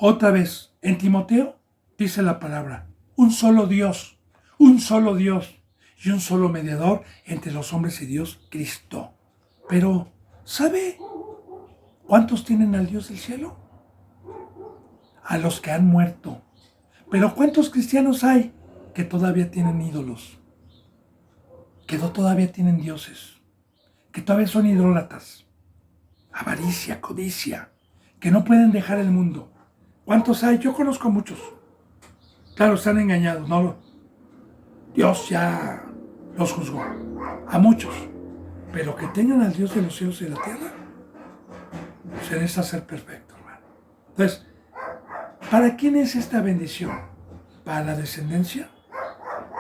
Otra vez, en Timoteo dice la palabra, un solo Dios y un solo mediador entre los hombres y Dios, Cristo. Pero, ¿sabe cuántos tienen al Dios del cielo? A los que han muerto. Pero ¿cuántos cristianos hay que todavía tienen ídolos? Que todavía tienen dioses. Que todavía son idólatras. Avaricia, codicia. Que no pueden dejar el mundo. ¿Cuántos hay? Yo conozco muchos. Claro, están engañados, ¿no? Dios ya los juzgó. A muchos. Pero que tengan al Dios de los cielos y de la tierra, se necesita ser perfecto, hermano. Entonces, ¿para quién es esta bendición? Para la descendencia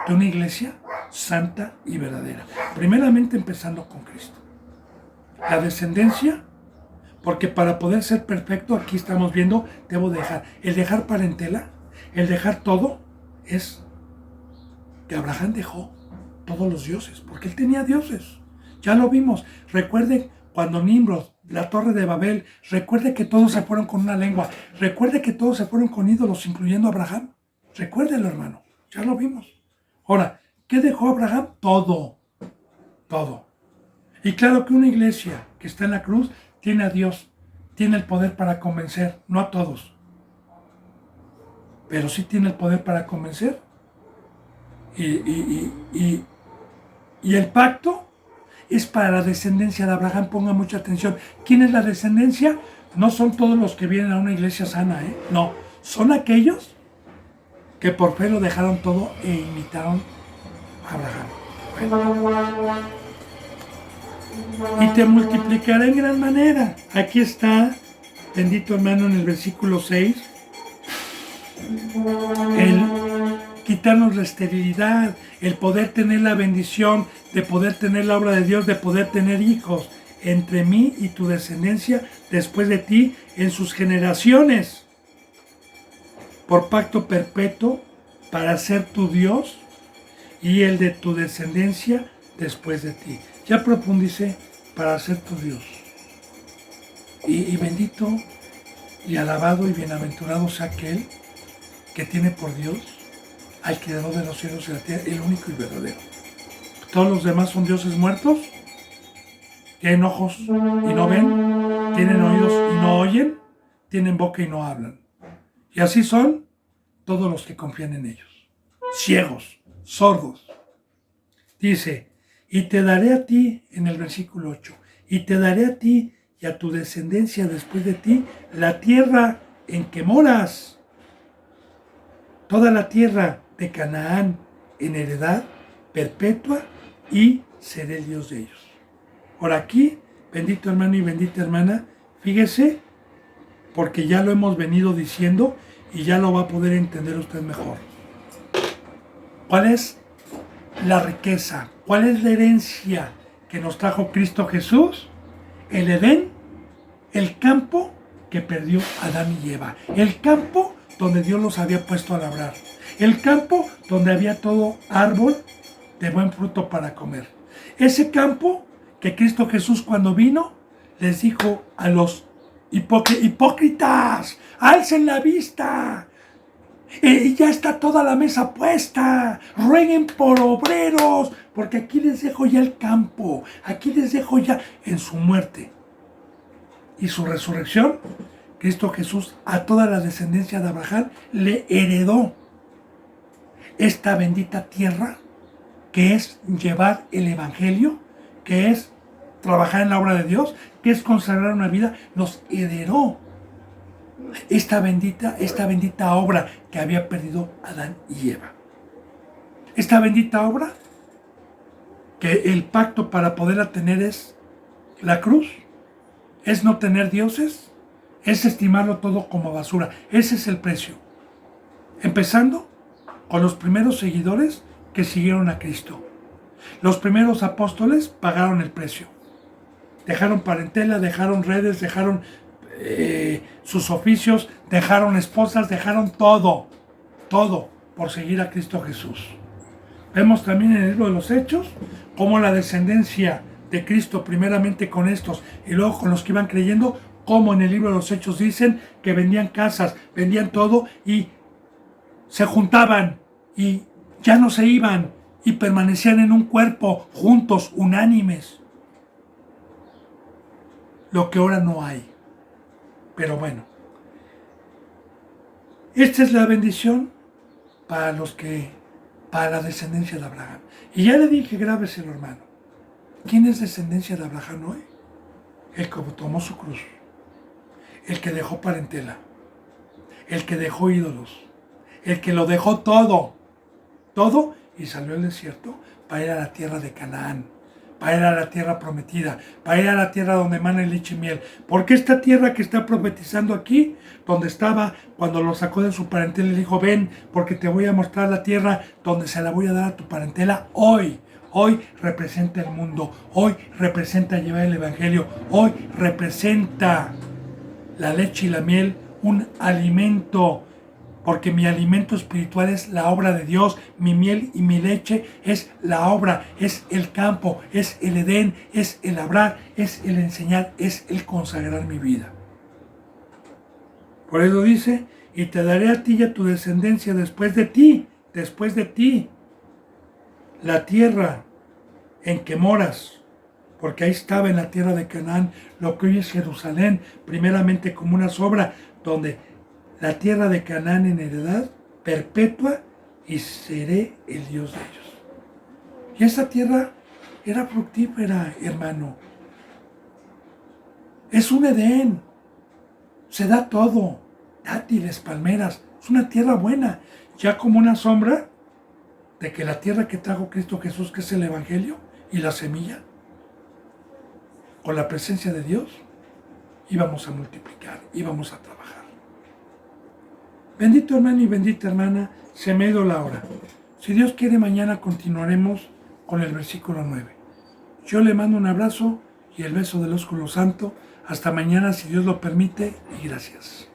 de una iglesia santa y verdadera. Primeramente empezando con Cristo. La descendencia, porque para poder ser perfecto, aquí estamos viendo, debo dejar. El dejar parentela, el dejar todo, es que Abraham dejó todos los dioses, porque él tenía dioses. Ya lo vimos. Recuerde cuando Nimrod, la torre de Babel, recuerde que todos se fueron con una lengua. Recuerde que todos se fueron con ídolos, incluyendo a Abraham. Recuérdelo, hermano. Ya lo vimos. Ahora, ¿qué dejó Abraham? Todo. Todo. Y claro que una iglesia que está en la cruz tiene a Dios, tiene el poder para convencer, no a todos, pero sí tiene el poder para convencer. Y el pacto es para la descendencia de Abraham. Ponga mucha atención. ¿Quién es la descendencia? No son todos los que vienen a una iglesia sana, No, son aquellos que por fe lo dejaron todo e imitaron a Abraham. Y te multiplicaré en gran manera. Aquí está, bendito hermano, en el versículo 6, el quitarnos la esterilidad, el poder tener la bendición, de poder tener la obra de Dios, de poder tener hijos entre mí y tu descendencia después de ti en sus generaciones, por pacto perpetuo, para ser tu Dios y el de tu descendencia después de ti. Ya profundicé, para ser tu Dios. Y bendito y alabado y bienaventurado sea aquel que tiene por Dios al Creador de los cielos y la tierra, el único y verdadero. Todos los demás son dioses muertos, tienen ojos y no ven, tienen oídos y no oyen, tienen boca y no hablan. Y así son todos los que confían en ellos. Ciegos, sordos. Dice, y te daré a ti, en el versículo 8, y te daré a ti y a tu descendencia después de ti la tierra en que moras, toda la tierra de Canaán en heredad perpetua, y seré el Dios de ellos. Por aquí, bendito hermano y bendita hermana, fíjese, porque ya lo hemos venido diciendo y ya lo va a poder entender usted mejor. ¿Cuál es la riqueza? ¿Cuál es la herencia que nos trajo Cristo Jesús? El Edén, el campo que perdió Adán y Eva. El campo donde Dios los había puesto a labrar. El campo donde había todo árbol de buen fruto para comer. Ese campo que Cristo Jesús cuando vino les dijo a los hipócritas, alcen la vista. Ya está toda la mesa puesta, rueguen por obreros, porque aquí les dejo ya el campo, aquí les dejo ya en su muerte y su resurrección. Cristo Jesús a toda la descendencia de Abraham le heredó esta bendita tierra, que es llevar el evangelio, que es trabajar en la obra de Dios, que es consagrar una vida. Nos heredó esta bendita obra que había perdido Adán y Eva. Esta bendita obra que el pacto para poderla tener es la cruz, es no tener dioses, es estimarlo todo como basura. Ese es el precio. Empezando con los primeros seguidores que siguieron a Cristo. Los primeros apóstoles pagaron el precio. Dejaron parentela, dejaron redes, dejaron sus oficios, dejaron esposas, dejaron todo por seguir a Cristo Jesús. Vemos también en el libro de los Hechos cómo la descendencia de Cristo, primeramente con estos y luego con los que iban creyendo, como en el libro de los Hechos dicen que vendían casas, vendían todo y se juntaban y ya no se iban y permanecían en un cuerpo, juntos, unánimes. Lo que ahora no hay. Pero bueno, esta es la bendición para la descendencia de Abraham. Y ya le dije, grábeselo, hermano. ¿Quién es descendencia de Abraham hoy? El que tomó su cruz, el que dejó parentela, el que dejó ídolos, el que lo dejó todo y salió al desierto para ir a la tierra de Canaán, para ir a la tierra prometida, para ir a la tierra donde emana leche y miel. Porque esta tierra que está profetizando aquí, donde estaba cuando lo sacó de su parentela, le dijo, ven, porque te voy a mostrar la tierra donde se la voy a dar a tu parentela hoy. Hoy representa el mundo, hoy representa llevar el evangelio, hoy representa la leche y la miel, un alimento, porque mi alimento espiritual es la obra de Dios, mi miel y mi leche es la obra, es el campo, es el Edén, es el labrar, es el enseñar, es el consagrar mi vida. Por eso dice, y te daré a ti y a tu descendencia después de ti, la tierra en que moras, porque ahí estaba en la tierra de Canaán, lo que hoy es Jerusalén, primeramente como una sobra, donde la tierra de Canaán en heredad perpetua, y seré el Dios de ellos. Y esa tierra era fructífera, hermano. Es un Edén. Se da todo. Dátiles, palmeras. Es una tierra buena. Ya como una sombra de que la tierra que trajo Cristo Jesús, que es el Evangelio y la semilla, con la presencia de Dios, íbamos a multiplicar, íbamos a trabajar. Bendito hermano y bendita hermana, se me ha ido la hora. Si Dios quiere, mañana continuaremos con el versículo 9. Yo le mando un abrazo y el beso del ósculo santo. Hasta mañana, si Dios lo permite, y gracias.